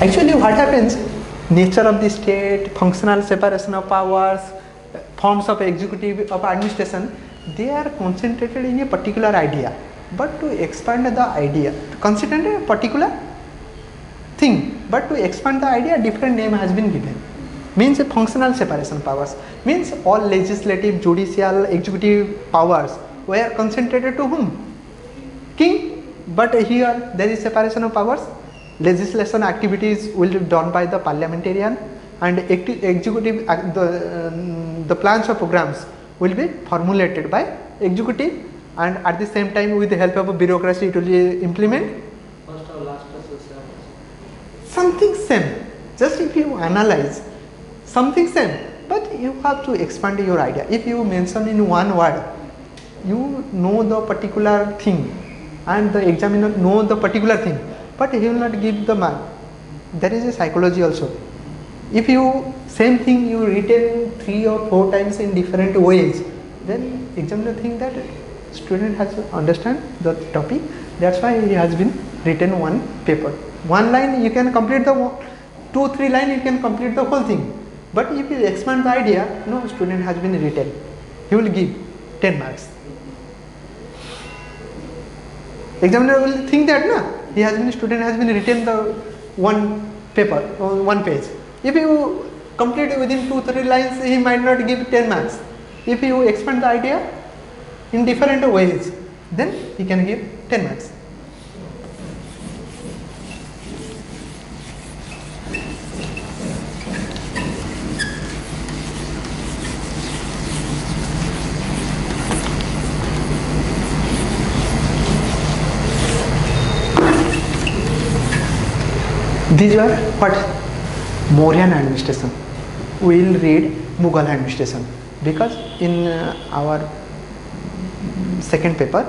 Actually what happens, nature of the state, functional separation of powers, forms of executive, of administration, they are concentrated in a particular idea. But to expand the idea, to concentrate a particular thing, but to expand the idea, different name has been given. Means a functional separation powers, means all legislative, judicial, executive powers were concentrated to whom? King. But here there is separation of powers. Legislation activities will be done by the parliamentarian and executive, the plans or programs will be formulated by executive, and at the same time with the help of a bureaucracy it will be implement. First or last something same. Just if you analyze something same, but you have to expand your idea. If you mention in one word, you know the particular thing and the examiner know the particular thing, but he will not give the mark. There is a psychology also. If you same thing you written 3 or 4 times in different ways, then examiner think that student has to understand the topic. That's why he has been written one paper. One line you can complete the 2-3 line you can complete the whole thing. But if you expand the idea, no, student has been written, he will give 10 marks. Examiner will think that student has been written the one paper or one page. If you complete it within 2-3 lines, he might not give 10 marks. If you expand the idea in different ways, then he can give 10 marks. These were what? Mauryan administration. We will read Mughal administration because in our second paper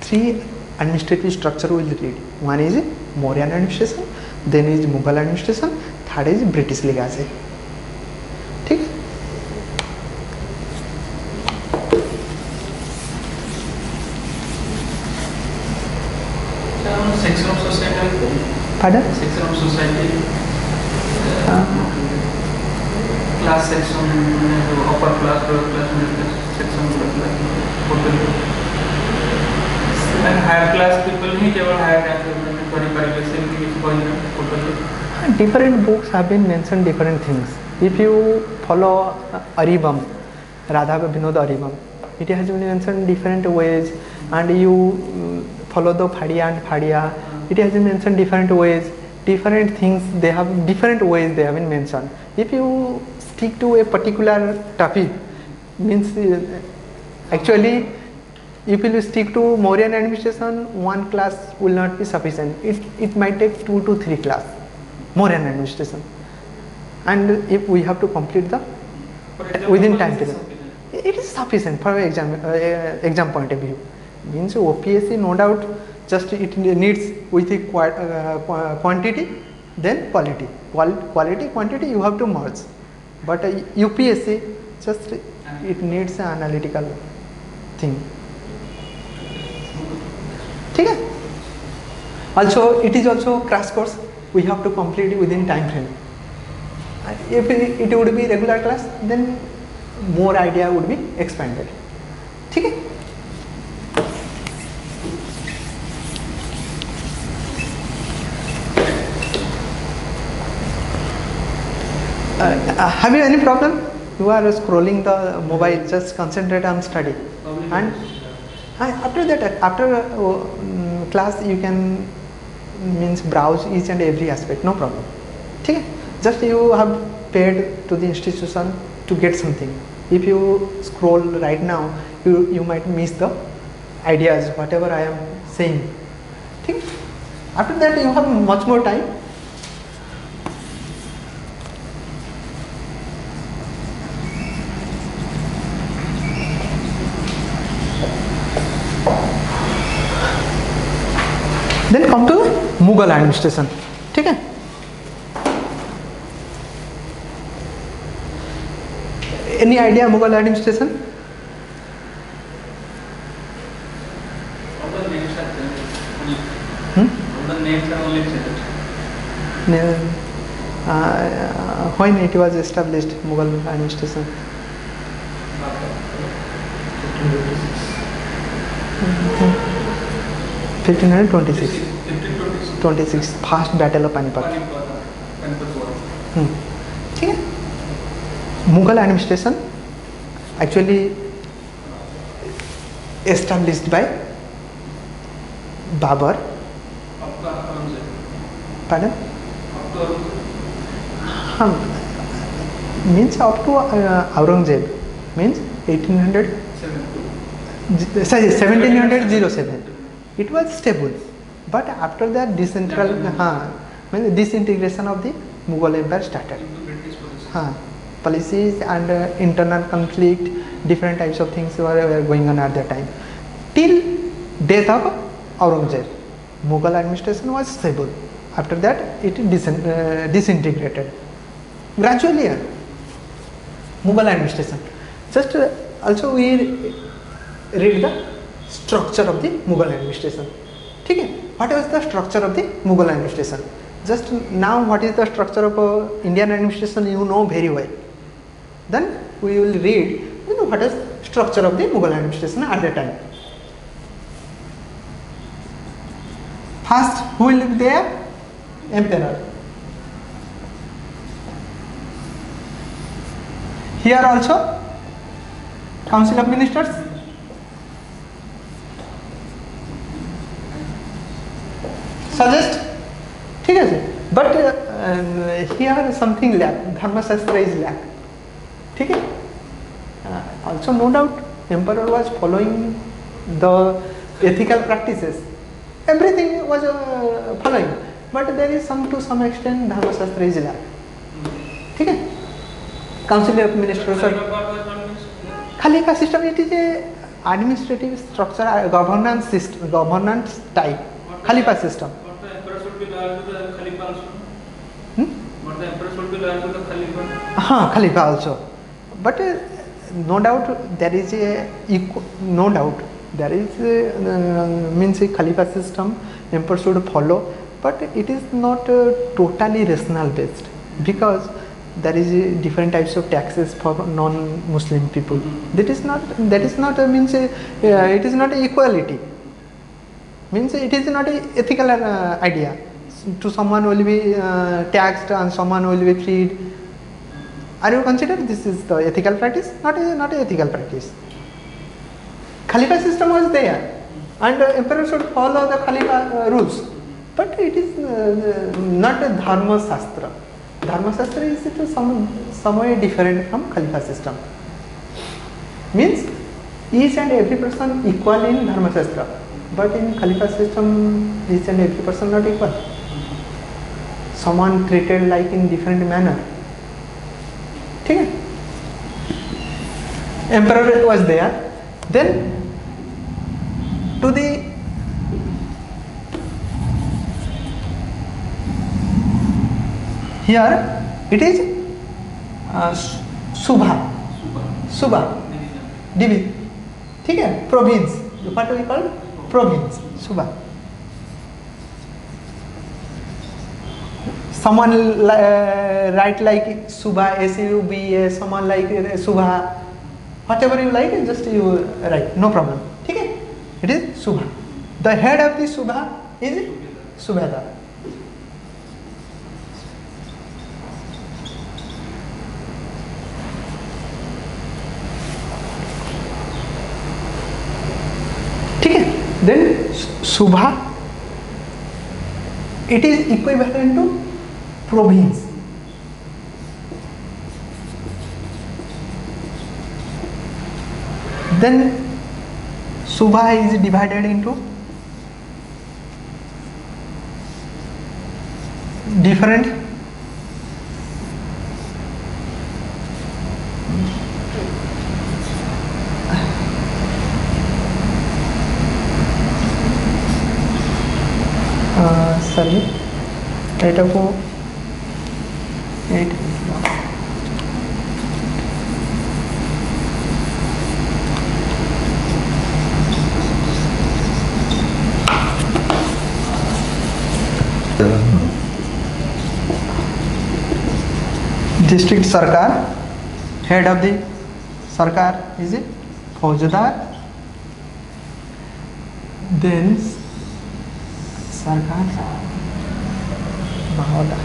3 administrative structure we will read. One is Mauryan administration, then is Mughal administration, third is British legacy. ठीक है? Section of society. Pardon? Section of society. Class section, upper class, lower class, middle class, section, middle class, and higher class people ही केवल higher class में पढ़ी पाएंगे same किसी point Different books have been mentioned different things. If you follow Aribam, Radha Vinod Aribam, it has been mentioned different ways, and you follow the Phadia and Phadia, it has been mentioned different ways, different things, they have different ways they have been mentioned. If you stick to a particular topic, means actually if you stick to Mauryan administration, one class will not be sufficient. It might take 2 to 3 class, Mauryan administration, and if we have to complete the within time period, it is sufficient for exam point of view. Means OPSC, no doubt, just it needs with the quantity, then quality. Quality, quantity you have to merge. But UPSC, just it needs an analytical thing. Okay? Also, it is also crash course. We have to complete it within time frame. If it would be regular class, then more idea would be expanded. Okay? Have you any problem? You are scrolling the mobile, just concentrate on study. And after that, after class, you can means browse each and every aspect, no problem. Okay? Just you have paid to the institution to get something. If you scroll right now, you might miss the ideas, whatever I am saying. Okay? After that, you have much more time. Then come to Mughal administration. Okay? Any idea Mughal administration? All the names are changed. All the names are only changed. When it was established, Mughal administration? 1526. 26, first battle of Panipat. Okay. Mughal administration actually established by Babur. Pardon? Means up to Aurangzeb, means 1707. It was stable, but after that disintegration of the Mughal Empire started. Policies and internal conflict, different types of things were going on at that time. Till death of Aurangzeb, Mughal administration was stable. After that, it disintegrated. Gradually, Mughal administration. Just also we read the structure of the Mughal administration. Okay? What was the structure of the Mughal administration? Just now, what is the structure of Indian administration? You know very well. Then we will read, what is structure of the Mughal administration at that time. First, who will be there? Emperor. Here also, Council of Ministers. Suggest, ठीक है, but here something lack, Dharma Shastra is lack. ठीक है? Also no doubt emperor was following the ethical practices. Everything was following, but there is to some extent Dharma Shastra is lack. ठीक है? Council of Ministers. Khalifa system, it is a administrative structure, governance system, governance type. Khalifa system. But the emperor should be loyal to the Khalifa also. But the emperor should be loyal to the Khalifa. Khalifa also. But no doubt there is means a Khalifa system emperor should follow, but it is not totally rational based, because there is different types of taxes for non-Muslim people. It is not equality. Means it is not an ethical idea. To someone will be taxed and someone will be freed. Are you consider this is the ethical practice? Not an ethical practice. Khalifa system was there, and emperor should follow the Khalifa rules. But it is not a Dharma Shastra. Dharma Shastra is some way different from Khalifa system. Means each and every person equal in Dharma Shastra, but in Khalifa system each and every person not equal. Someone treated like in different manner. ठीक है? Emperor was there. Then to the here it is Subha division. ठीक है? Province. What we call province. Subha. Someone write like Subha, S-U-B-A, someone like Subha, whatever you like, just you write, no problem. ठीक है? It is Subha. The head of the Subha is Subhadar. ठीक है? Then Subha, it is equivalent to province. Then Subha is divided into different sorry, 8 district sarkar, head of the sarkar is a Faujadar. Then sarkar Mahavada.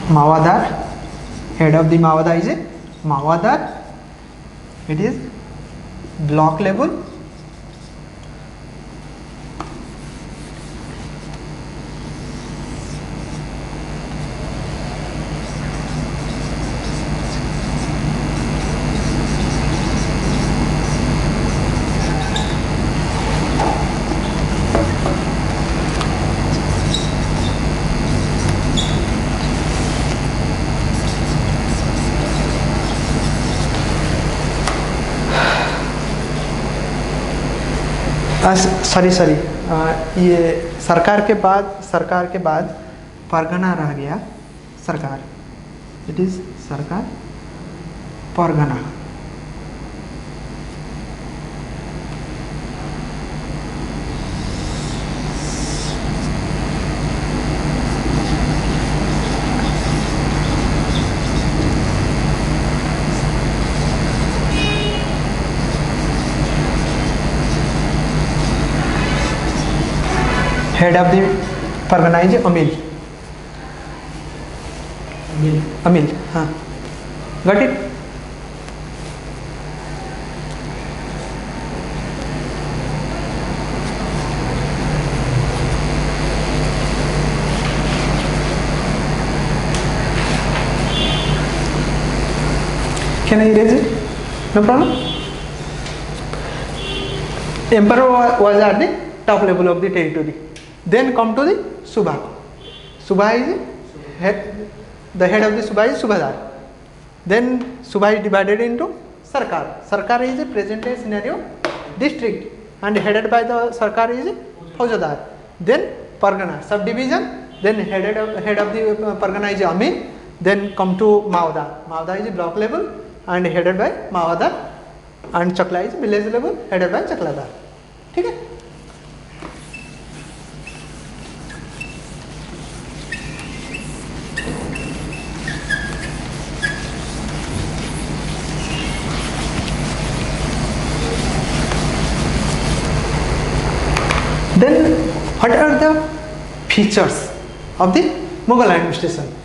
Mahavadar, head of the Mahavada is a Mahavadar. It is block level. Sorry ये सरकार के बाद परगना रह गया. सरकार, it is सरकार Pargana. Head of the Pargana is Amil. हाँ. Got it? Can I erase it? No problem. Emperor was at the top level of the territory. Then come to the Subha. Subha is the head of the Subha is Subhadar. Then Subha is divided into Sarkar. Sarkar is a present day scenario district, and headed by the Sarkar is Faujadar. Then Pargana subdivision. Then head of the Pargana is Amin. Then come to Mahavada. Mahavada is block level and headed by Mahavadar, and Chakla is village level headed by Chakladar. ठीक है? Then what are the features of the Mughal administration.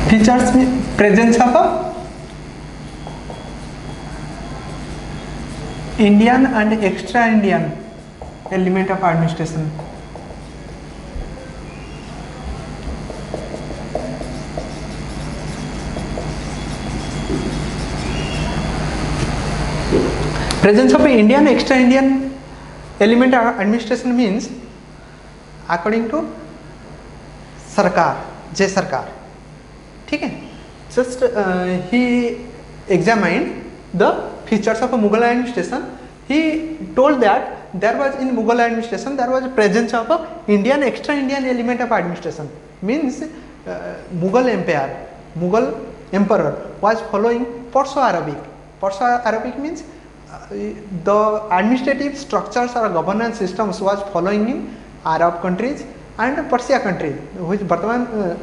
Features presence of a Indian and extra Indian element of administration. Presence of Indian extra Indian element of administration means according to Sarkar, Jay Sarkar. ठीक है, just he examined the features of a Mughal administration. He told that there was in Mughal administration there was a presence of a Indian extra Indian element of administration. Means Mughal empire, Mughal emperor was following Perso-Arabic. Perso-Arabic means the administrative structures or governance systems was following in Arab countries and Persia country, which Bartaman,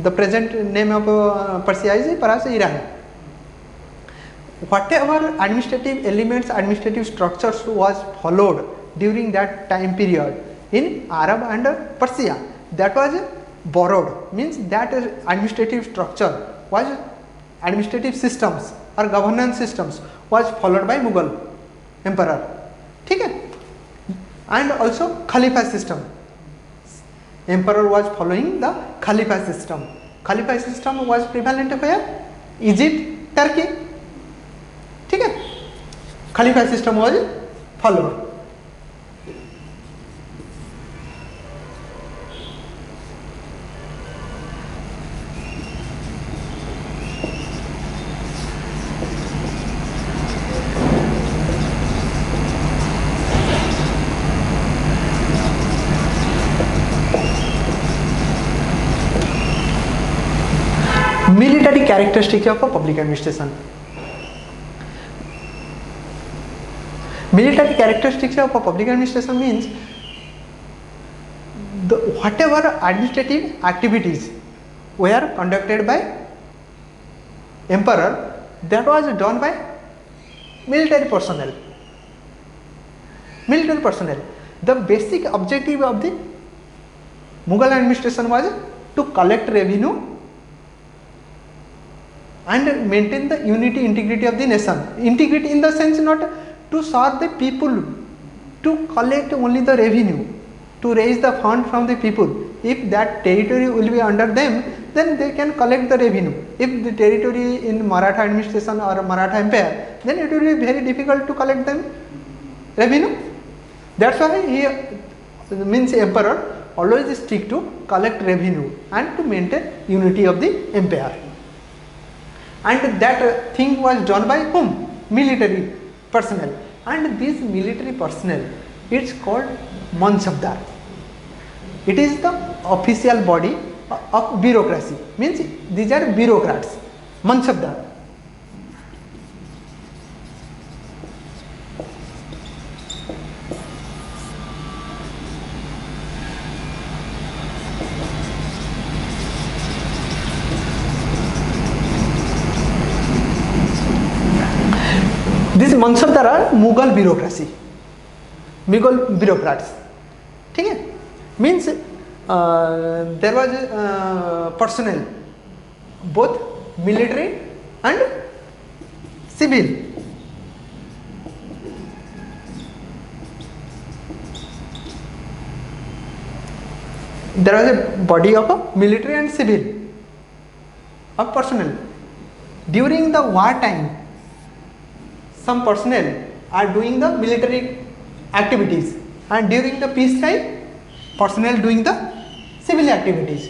the present name of Persia is perhaps Iran. Whatever administrative elements, administrative structures was followed during that time period in Arab and Persia, that was borrowed. Means that administrative structure was administrative systems or governance systems was followed by Mughal emperor. ठीक है? And also Khalifa system. Emperor was following the Khalifa system. Khalifa system was prevalent where? Egypt, Turkey. ठीक है? Khalifa system was followed. Military characteristics of a public administration. Military characteristics of a public administration means whatever administrative activities were conducted by emperor, that was done by military personnel. Military personnel. The basic objective of the Mughal administration was to collect revenue and maintain the unity, integrity of the nation. Integrity in the sense not to serve the people, to collect only the revenue, to raise the fund from the people. If that territory will be under them, then they can collect the revenue. If the territory in Maratha administration or Maratha empire, then it will be very difficult to collect them revenue. That's why he means emperor always stick to collect revenue and to maintain unity of the empire. And that thing was done by whom? Military personnel. And this military personnel, it's called Mansabdar. It is the official body of bureaucracy. Means these are bureaucrats. Mansabdar. This Mansabdar are Mughal bureaucracy, Mughal bureaucrats. ठीक है? Means there was personnel, both military and civil. There was a body of a military and civil of personnel. During the war time, some personnel are doing the military activities, and during the peace time, personnel doing the civil activities.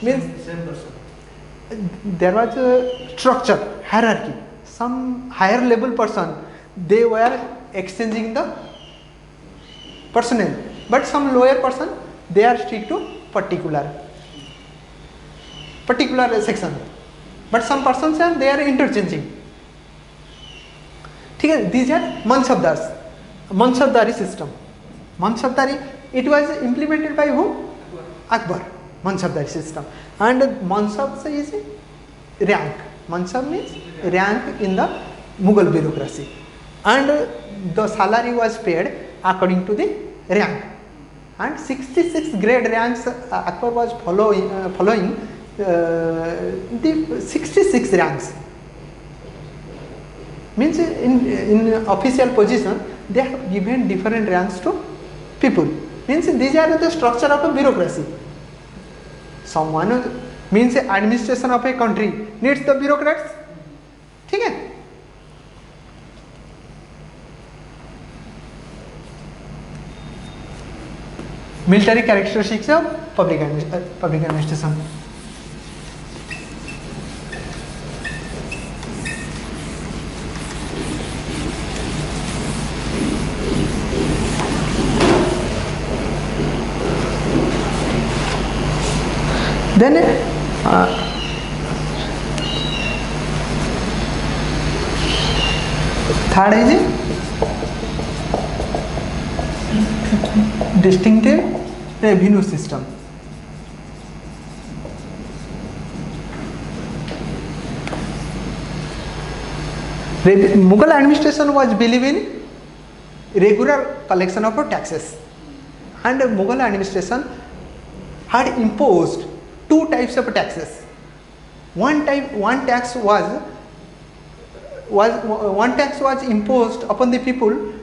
Means same person. There was a structure, hierarchy. Some higher level person, they were exchanging the personnel, but some lower person, they are strict to particular section. But some persons are they are interchanging. ठीक है. These are mansabdars, mansabdari system. Mansabdari, it was implemented by whom? Akbar. Mansabdari system. And mansab is rank. Mansab means rank in the Mughal bureaucracy. And the salary was paid according to the rank. And 66 grade ranks Akbar was following the 66 ranks. Means in official position they have given different ranks to people. Means these are the structure of a bureaucracy. Someone means administration of a country needs the bureaucrats. ठीक है. Military characteristics of public administration. Then third is distinctive revenue system. Mughal administration was believe in regular collection of taxes, and Mughal administration had imposed two types of taxes. One tax was imposed upon the people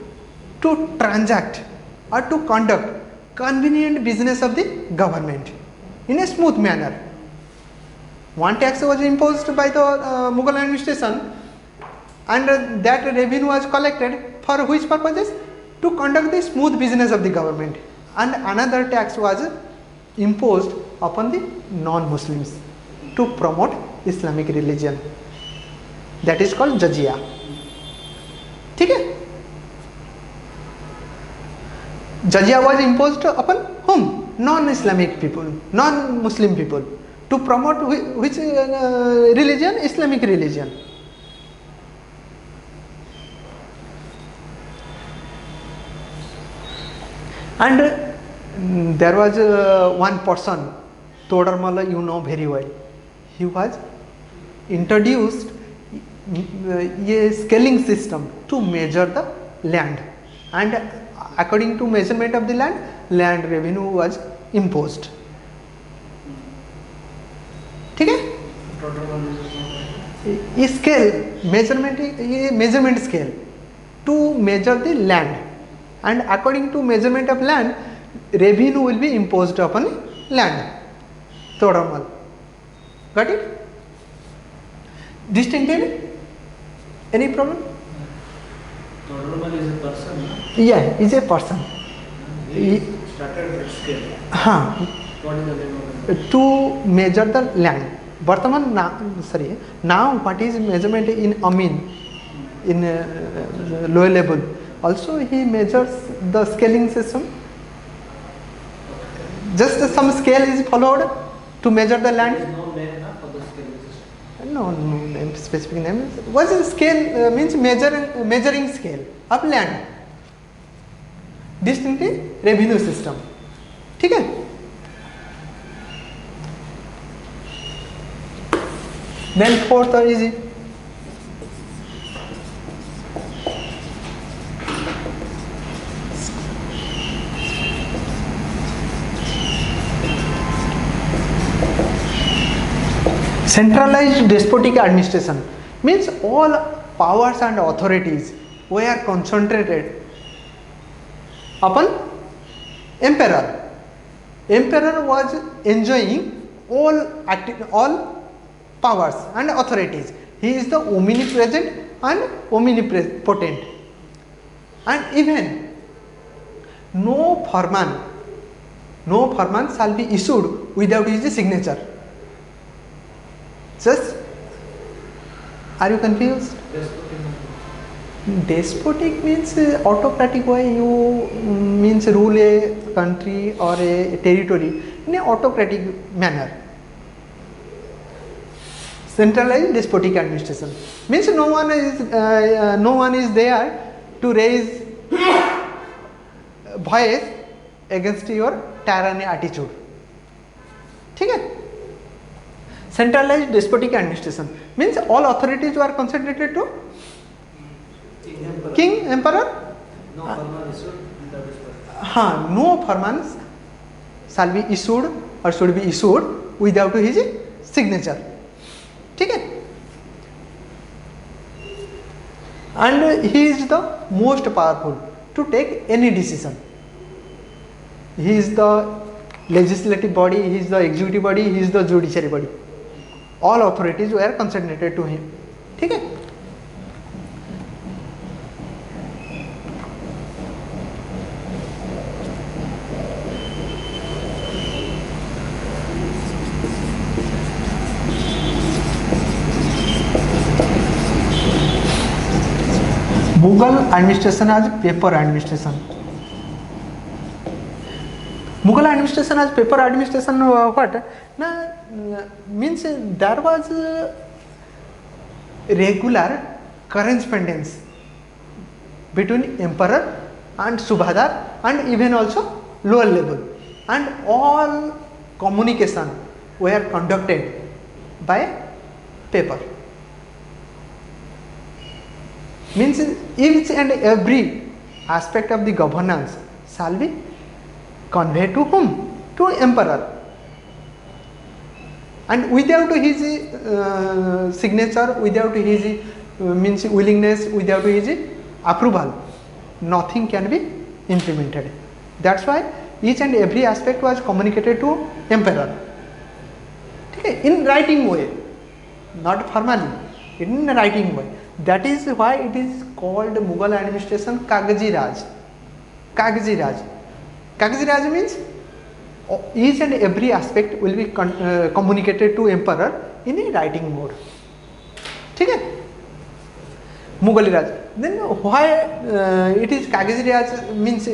to transact or to conduct convenient business of the government in a smooth manner. One tax was imposed by the Mughal administration, and that revenue was collected for which purposes? To conduct the smooth business of the government. And another tax was imposed upon the non-Muslims to promote Islamic religion. That is called jizya. ठीक है? Jizya was imposed upon whom? Non-Islamic people, non-Muslim people, to promote which religion? Islamic religion. And there was one person, Todarmala, you know very well. He was introduced a scaling system to measure the land, and according to measurement of the land revenue was imposed. ठीक है? ये scale measurement scale to measure the land, and according to measurement of land revenue will be imposed upon land. Todarmal. Got it? Distinctive? Any problem? Todarmal is a person. Yeah, is a person. He started with scale. हाँ. What is the name of it? To measure the land. Vartaman now what is measurement in Amin, in lower level. Also he measures the scaling system. Just some scale is followed to measure the land. There is no name for the scaling system. No name, specific name. What is scale? Means measuring scale of land. Distinctive revenue system. ठीक है? Then fourth is centralized despotic administration. Means all powers and authorities were concentrated upon emperor. Emperor was enjoying all powers and authorities. He is the omnipresent and omnipotent, and even no farman shall be issued without his signature. Just, are you confused? Despotic means autocratic way. You means rule a country or a territory in an autocratic manner. centralized despotic administration means no one is there to raise voice against your tyranny attitude. ठीक है. Centralized despotic administration means all authorities were concentrated to king, emperor. No formal issue without his हाँ, no firmans shall be issued or should be issued without his signature. ठीक है. And he is the most powerful to take any decision. He is the legislative body, he is the executive body, he is the judiciary body. All authorities were concentrated to him. ठीक है. Mughal administration as paper administration. Mughal administration as paper administration what? Means there was regular correspondence between emperor and subhadar and even also lower level, and all communication were conducted by paper. Means each and every aspect of the governance shall be conveyed to whom? To emperor. And without his signature, without his means willingness, without his approval, nothing can be implemented. That's why each and every aspect was communicated to emperor. Okay, in writing way, not formally, in writing way. That is why it is called Mughal administration Kagazi Raj. Kagazi Raj. Kagazi Raj means each and every aspect will be communicated to emperor in a writing mode. ठीक है. Mughal Raj. Then why it is Kagazi Raj means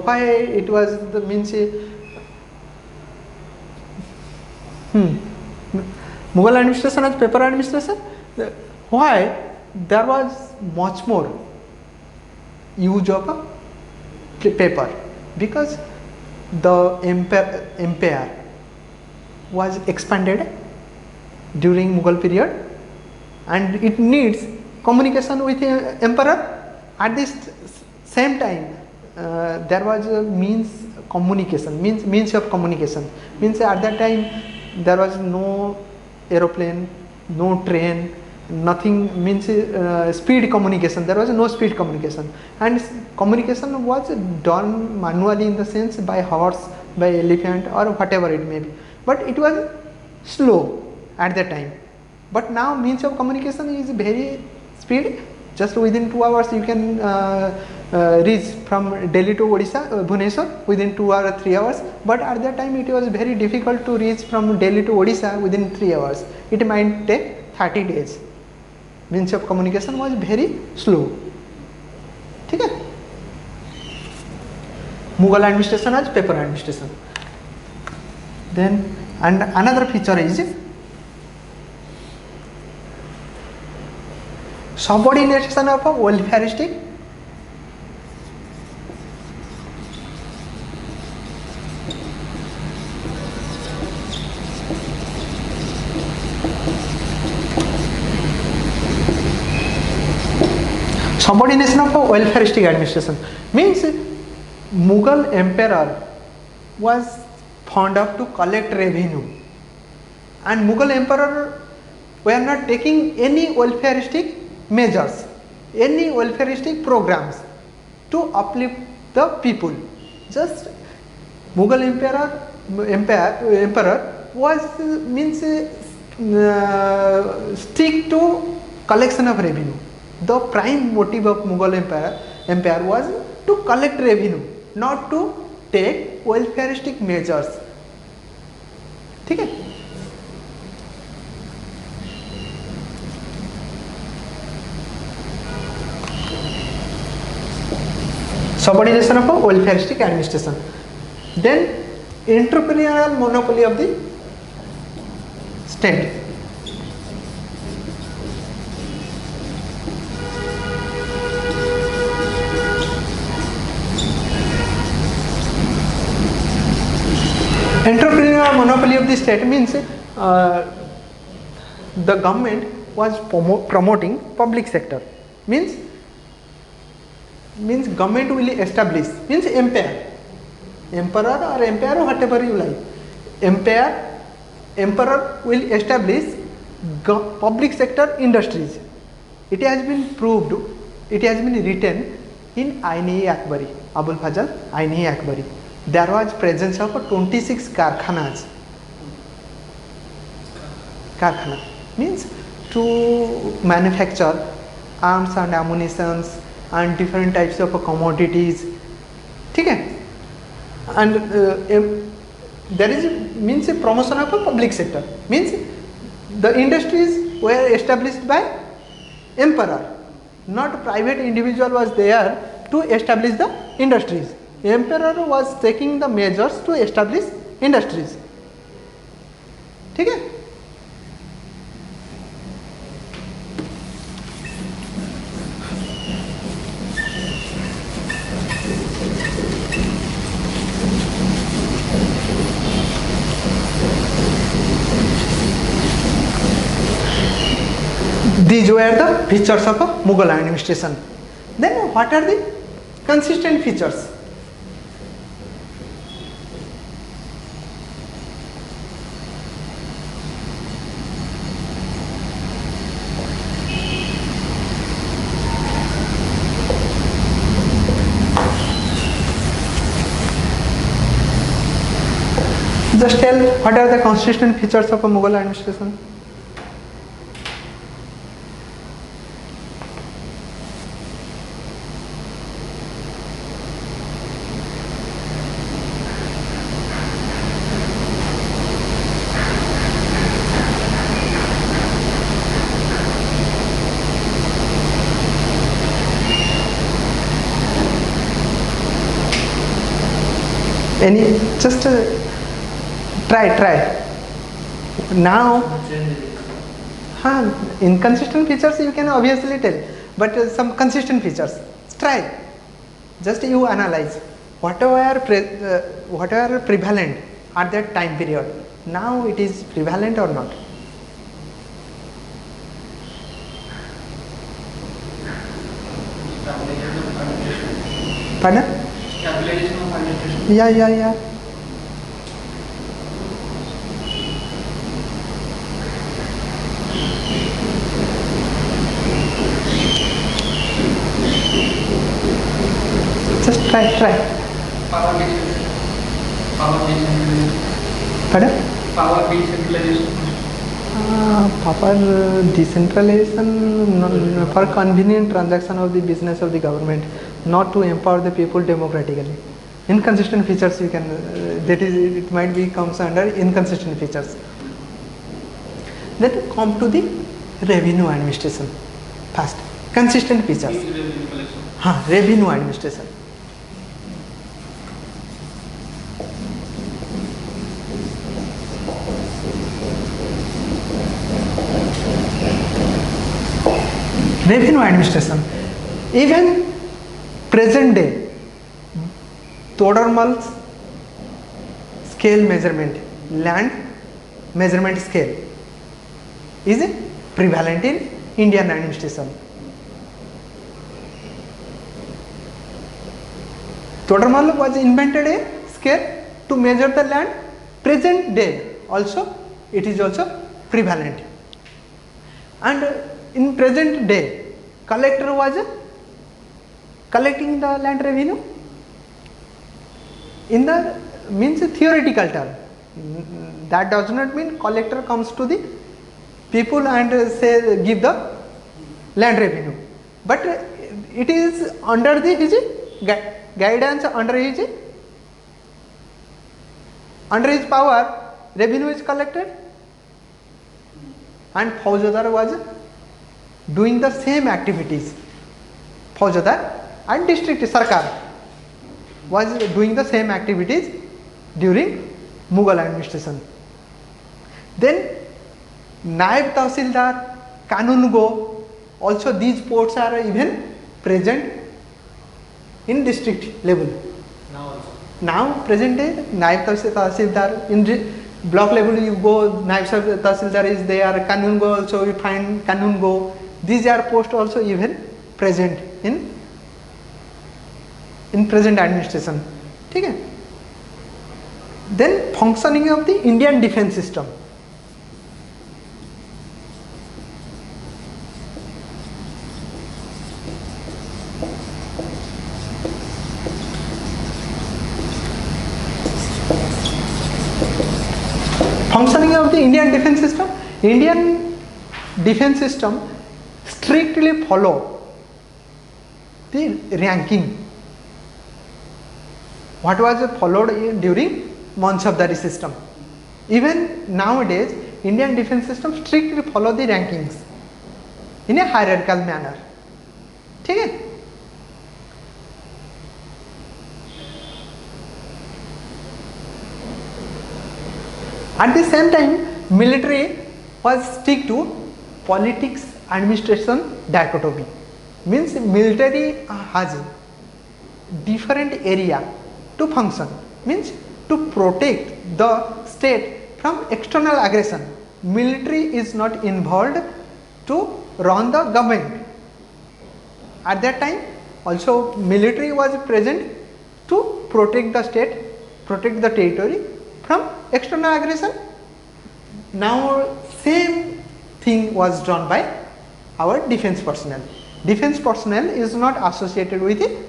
why it was the means Mughal administration as paper administration. Why there was much more use of a paper? Because the empire was expanded during Mughal period, and it needs communication with the emperor. At this same time, there was a means of communication. Means at that time there was no aeroplane, no train, nothing. Means speed communication. There was no speed communication, and communication was done manually, in the sense by horse, by elephant, or whatever it may be. But it was slow at that time. But now means of communication is very speed. Just within 2 hours you can reach from Delhi to Odisha, Bhubaneswar within 2 or 3 hours. But at that time it was very difficult to reach from Delhi to Odisha within 3 hours. It might take 30 days. Means of communication was very slow. ठीक है. Mughal administration as paper administration. Then and another feature is subordination of a welfareistic subordination of a welfareistic administration. Means Mughal emperor was fond of to collect revenue, and Mughal emperor were not taking any welfareistic measures, any welfareistic programs to uplift the people. Just Mughal emperor was means stick to collection of revenue. The prime motive of Mughal empire was to collect revenue, not to take welfareistic measures. ठीक है. Subordination of a welfareistic administration. Then entrepreneurial monopoly of the state. Entrepreneurial monopoly of the state means the government was promoting public sector, means government will establish, means emperor or empire or whatever you like, emperor will establish public sector industries. It has been proved, it has been written in Ain-e-Akbari, Abul Fazl Ain-e-Akbari. There was presence of 26 karkhanas. Karkhana means to manufacture arms and ammunitions and different types of commodities. Okay? And there is means a promotion of a public sector, means the industries were established by emperor, not private individual was there to establish the industries. Emperor was taking the measures to establish industries. ठीक है? These were the features of a Mughal administration. Then what are the consistent features? Just tell what are the consistent features of a Mughal administration. Any, just try. Now, inconsistent features you can obviously tell, but some consistent features. Try. Just you analyze whatever prevalent at that time period. Now it is prevalent or not? Pardon? Stabilization of administration. Yeah. Just try. Power decentralization. Pardon? Power decentralization. Power decentralization for convenient transaction of the business of the government, not to empower the people democratically. Inconsistent features you can, that is, it might be comes under inconsistent features. Then come to the revenue administration. First, consistent features. Revenue collection. Revenue administration. Revenue administration. Even present day, Todormal's scale measurement, land measurement scale, is prevalent in Indian administration. Todormal was invented a scale to measure the land. Present day also, it is also prevalent. And in present day, collector was collecting the land revenue in the means theoretical term. That does not mean collector comes to the people and say give the land revenue, but it is under the his guidance, under his power, revenue is collected, and Faujadar was doing the same activities. Faujadar and district Sarkar was doing the same activities during Mughal administration. Then Naib Tahsildar, Kanungo, also these posts are even present in district level. Now present day Naib Tahsildar, in block level you go, Naib Tahsildar is there, Kanun Go also you find Kanun Go. These are post also even present in present administration. Okay? Then functioning of the Indian defense system. Functioning of the Indian defense system. Indian defense system strictly follow the ranking. What was followed during Mansabdari system. Even nowadays, Indian defense system strictly follow the rankings in a hierarchical manner. Okay? At the same time, military was stick to politics administration dichotomy. Means military has different area to function. Means to protect the state from external aggression. Military is not involved to run the government. At that time, also military was present to protect the state, protect the territory from external aggression. Now same thing was done by our defense personnel. Defense personnel is not associated with the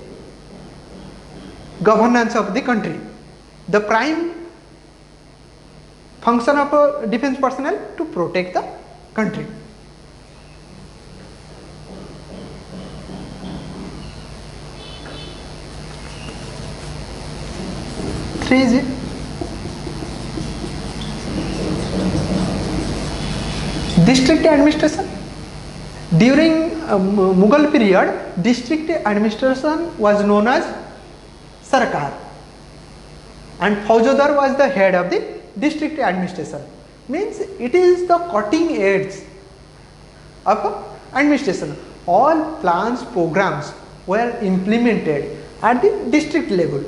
governance of the country. The prime function of a defense personnel to protect the country. Three is it? District administration. During Mughal period, district administration was known as Sarkar, and Faujadar was the head of the district administration. Means it is the cutting edge of administration. All plans, programs were implemented at the district level.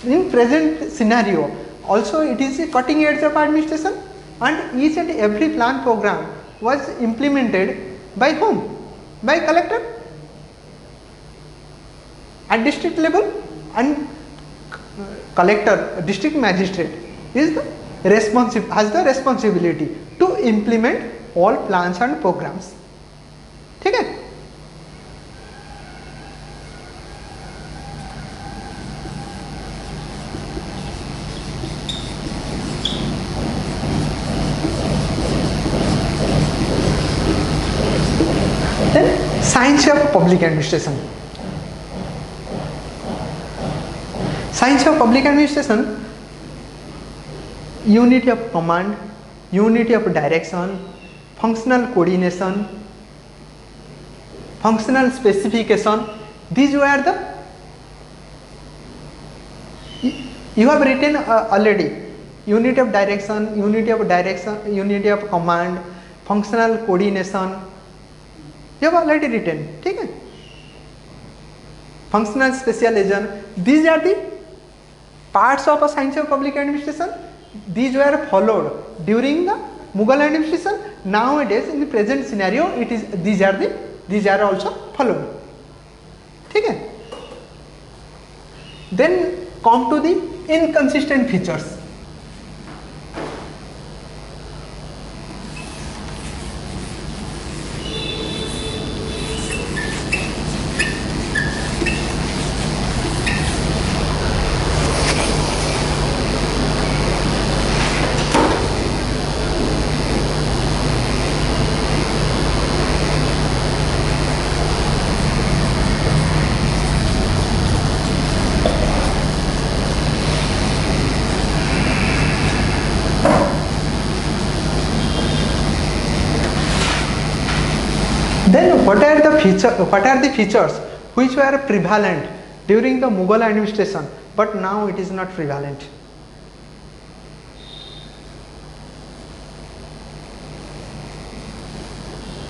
In present scenario, also it is a cutting edge of administration, and each and every plan program was implemented by whom? By collector at district level, and collector, district magistrate is the has the responsibility to implement all plans and programs. Okay? Then science of public administration. Science of public administration: unity of command, unity of direction, functional coordination, functional specification. These were the, you have written already, unity of direction, unity of command, functional coordination. You have already written. Okay? Functional specialization. These are the parts of a science of public administration. These were followed during the Mughal administration. Nowadays, in the present scenario, it is these are also followed. Okay? Then come to the inconsistent features. Then what are the features which were prevalent during the Mughal administration, but now it is not prevalent?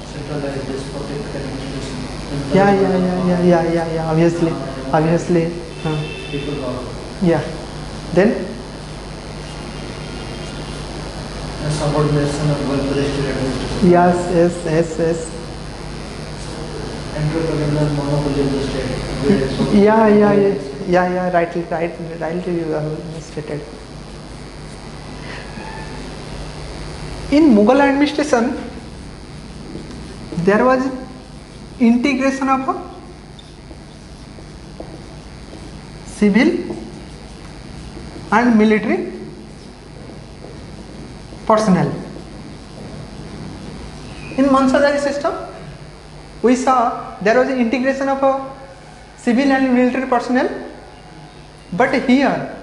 Centralized despotic administration. Yeah. Obviously. People power. Yeah. Then subordination of welfare state administration. yes. Entrepreneurial monopoly of the state. Yeah. Rightly you have stated. In Mughal administration, there was integration of a civil and military personnel. In Mansardari system, we saw there was integration of a civil and military personnel, but here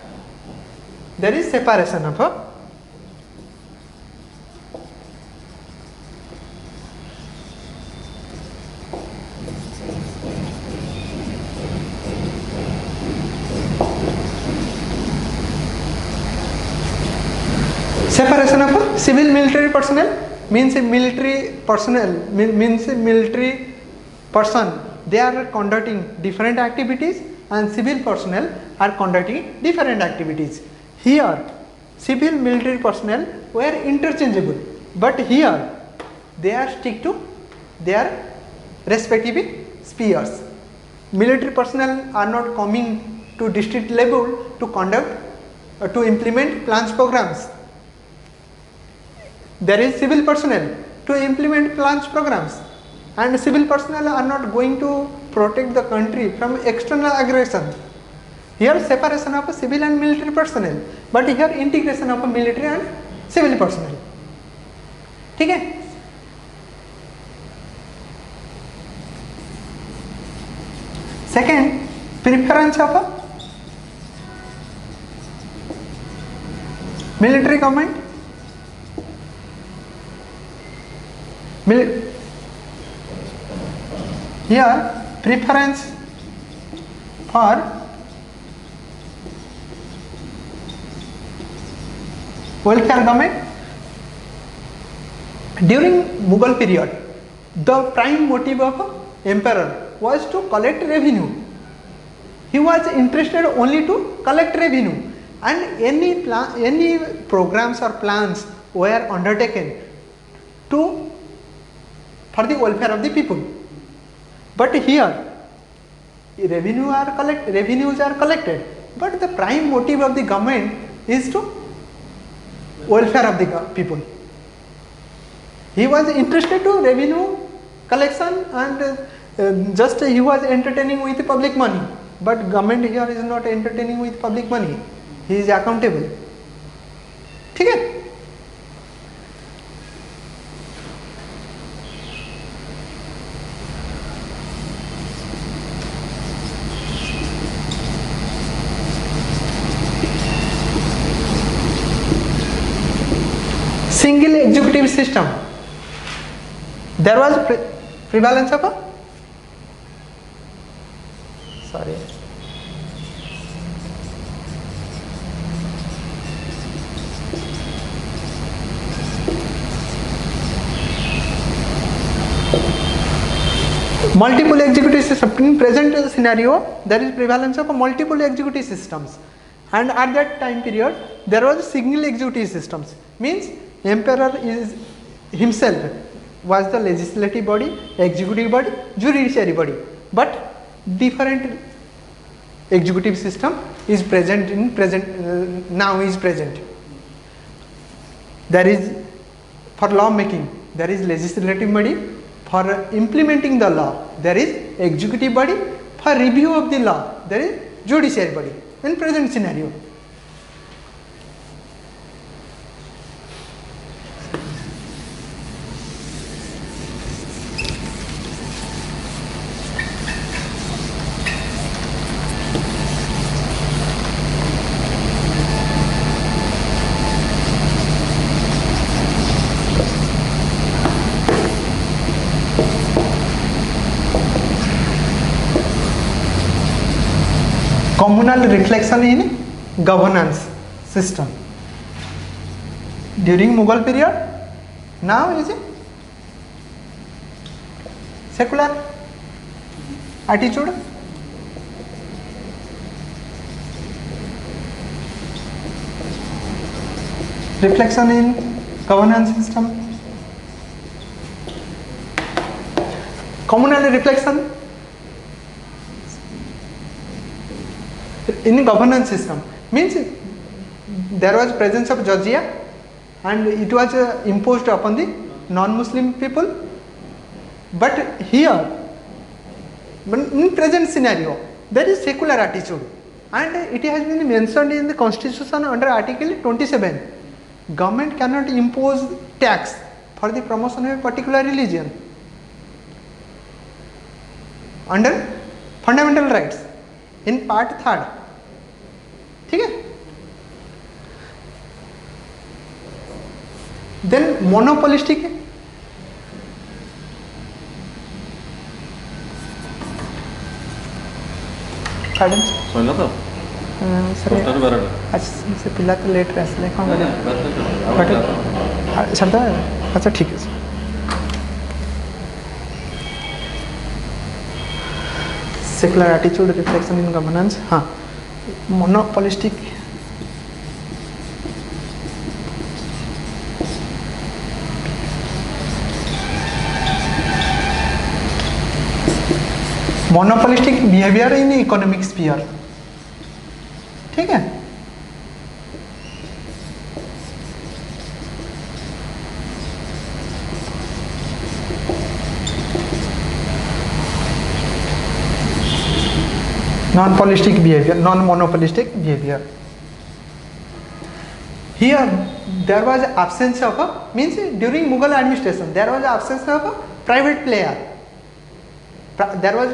there is separation of a civil military personnel. Means a military personnel means a military person, they are conducting different activities, and civil personnel are conducting different activities. Here civil military personnel were interchangeable, but here they are stick to their respective spheres. Military personnel are not coming to district level to conduct to implement plans programs. There is civil personnel to implement plans programs, and civil personnel are not going to protect the country from external aggression. Here separation of civil and military personnel, but here integration of military and civil personnel. ठीक है? Second, preference of a military government. Here preference for welfare government. During Mughal period, the prime motive of emperor was to collect revenue. He was interested only to collect revenue, and any programs or plans were undertaken for the welfare of the people. But here revenues are collected, but the prime motive of the government is to welfare of the people. He was interested to revenue collection, and just he was entertaining with public money, but government here is not entertaining with public money. He is accountable. ठीक है? Single executive system. There was prevalence of a multiple executive system. In present scenario, there is prevalence of a multiple executive systems, and at that time period there was single executive systems. Means emperor is himself was the legislative body, executive body, judiciary body, but different executive system is present in now is present. There is for law making, there is legislative body. For implementing the law, there is executive body. For review of the law, there is judiciary body. In present scenario, communal reflection in governance system during Mughal period. Now is it secular attitude. reflection in governance system, communal reflection in governance system means there was presence of jizya and it was imposed upon the non-Muslim people, but here in present scenario there is secular attitude and it has been mentioned in the constitution under article 27. Government cannot impose tax for the promotion of a particular religion under fundamental rights in part 3rd. ठीक है. Then monopolistic pardon सोला तो sir आज से पिला तो late रहा है कौन बट सर तो अच्छा ठीक है. Secular attitude reflection in governance. हाँ, monopolistic behaviour in economic sphere. ठीक है. non-monopolistic behavior. Here there was absence of a, means during Mughal administration there was absence of a private player, there was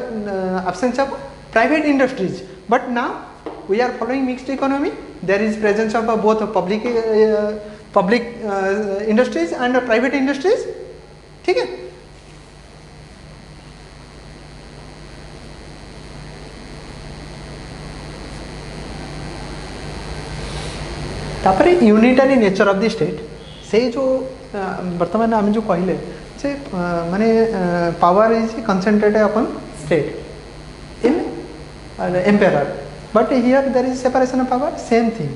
absence of private industries, but now we are following mixed economy. There is presence of both public industries and private industries. ठीक है. तापर unitary nature of the state से जो वर्तमान आम जो कहले से माने पावर इज कंसंट्रेटेड अपन state in empire, but here there is separation of power, same thing.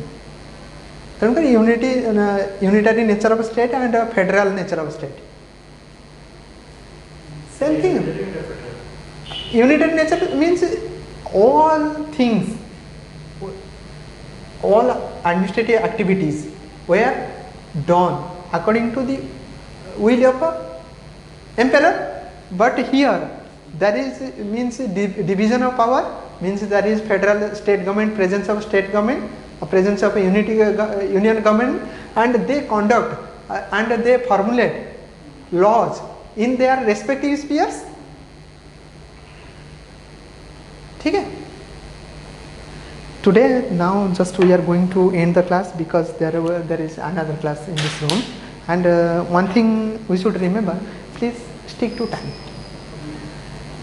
तेणुकर unitary nature of state and federal nature of state same thing. Unitary nature means all things, all administrative activities were done according to the will of emperor, but here there is means division of power, means there is federal state government, presence of state government, presence of union government, and they conduct and they formulate laws in their respective spheres. ठीक है. Today now just we are going to end the class because there is another class in this room, and one thing we should remember, please stick to time,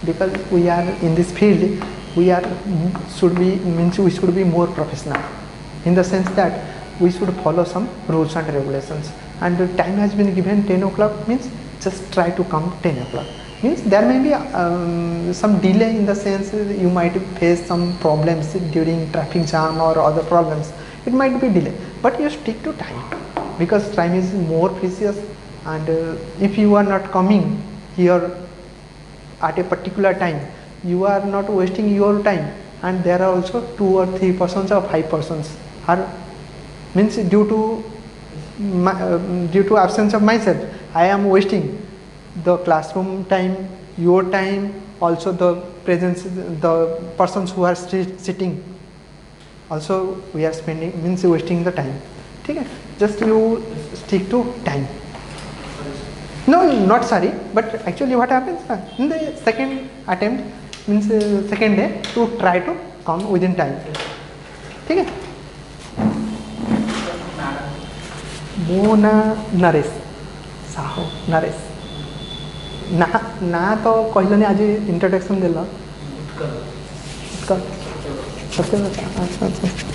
because we are in this field, we should be more professional in the sense that we should follow some rules and regulations, and the time has been given 10 o'clock, means just try to come 10 o'clock. Means there may be some delay in the sense you might face some problems during traffic jam or other problems, it might be delay, but you stick to time because time is more precious, and if you are not coming here at a particular time, you are not wasting your time, and there are also 2 or 3 persons or 5 persons are means due to absence of myself, I am wasting the classroom time, your time, also the presence, the persons who are sitting, also we are spending, means wasting the time. ठीक है. Just you stick to time. No, not sorry, but actually what happens in the second attempt, means second day, to try to come within time. ठीक है. मो ना नरेश साहो नरेश ना ना तो कहलनि आज इंट्रोडक्शन देल. अच्छा अच्छा.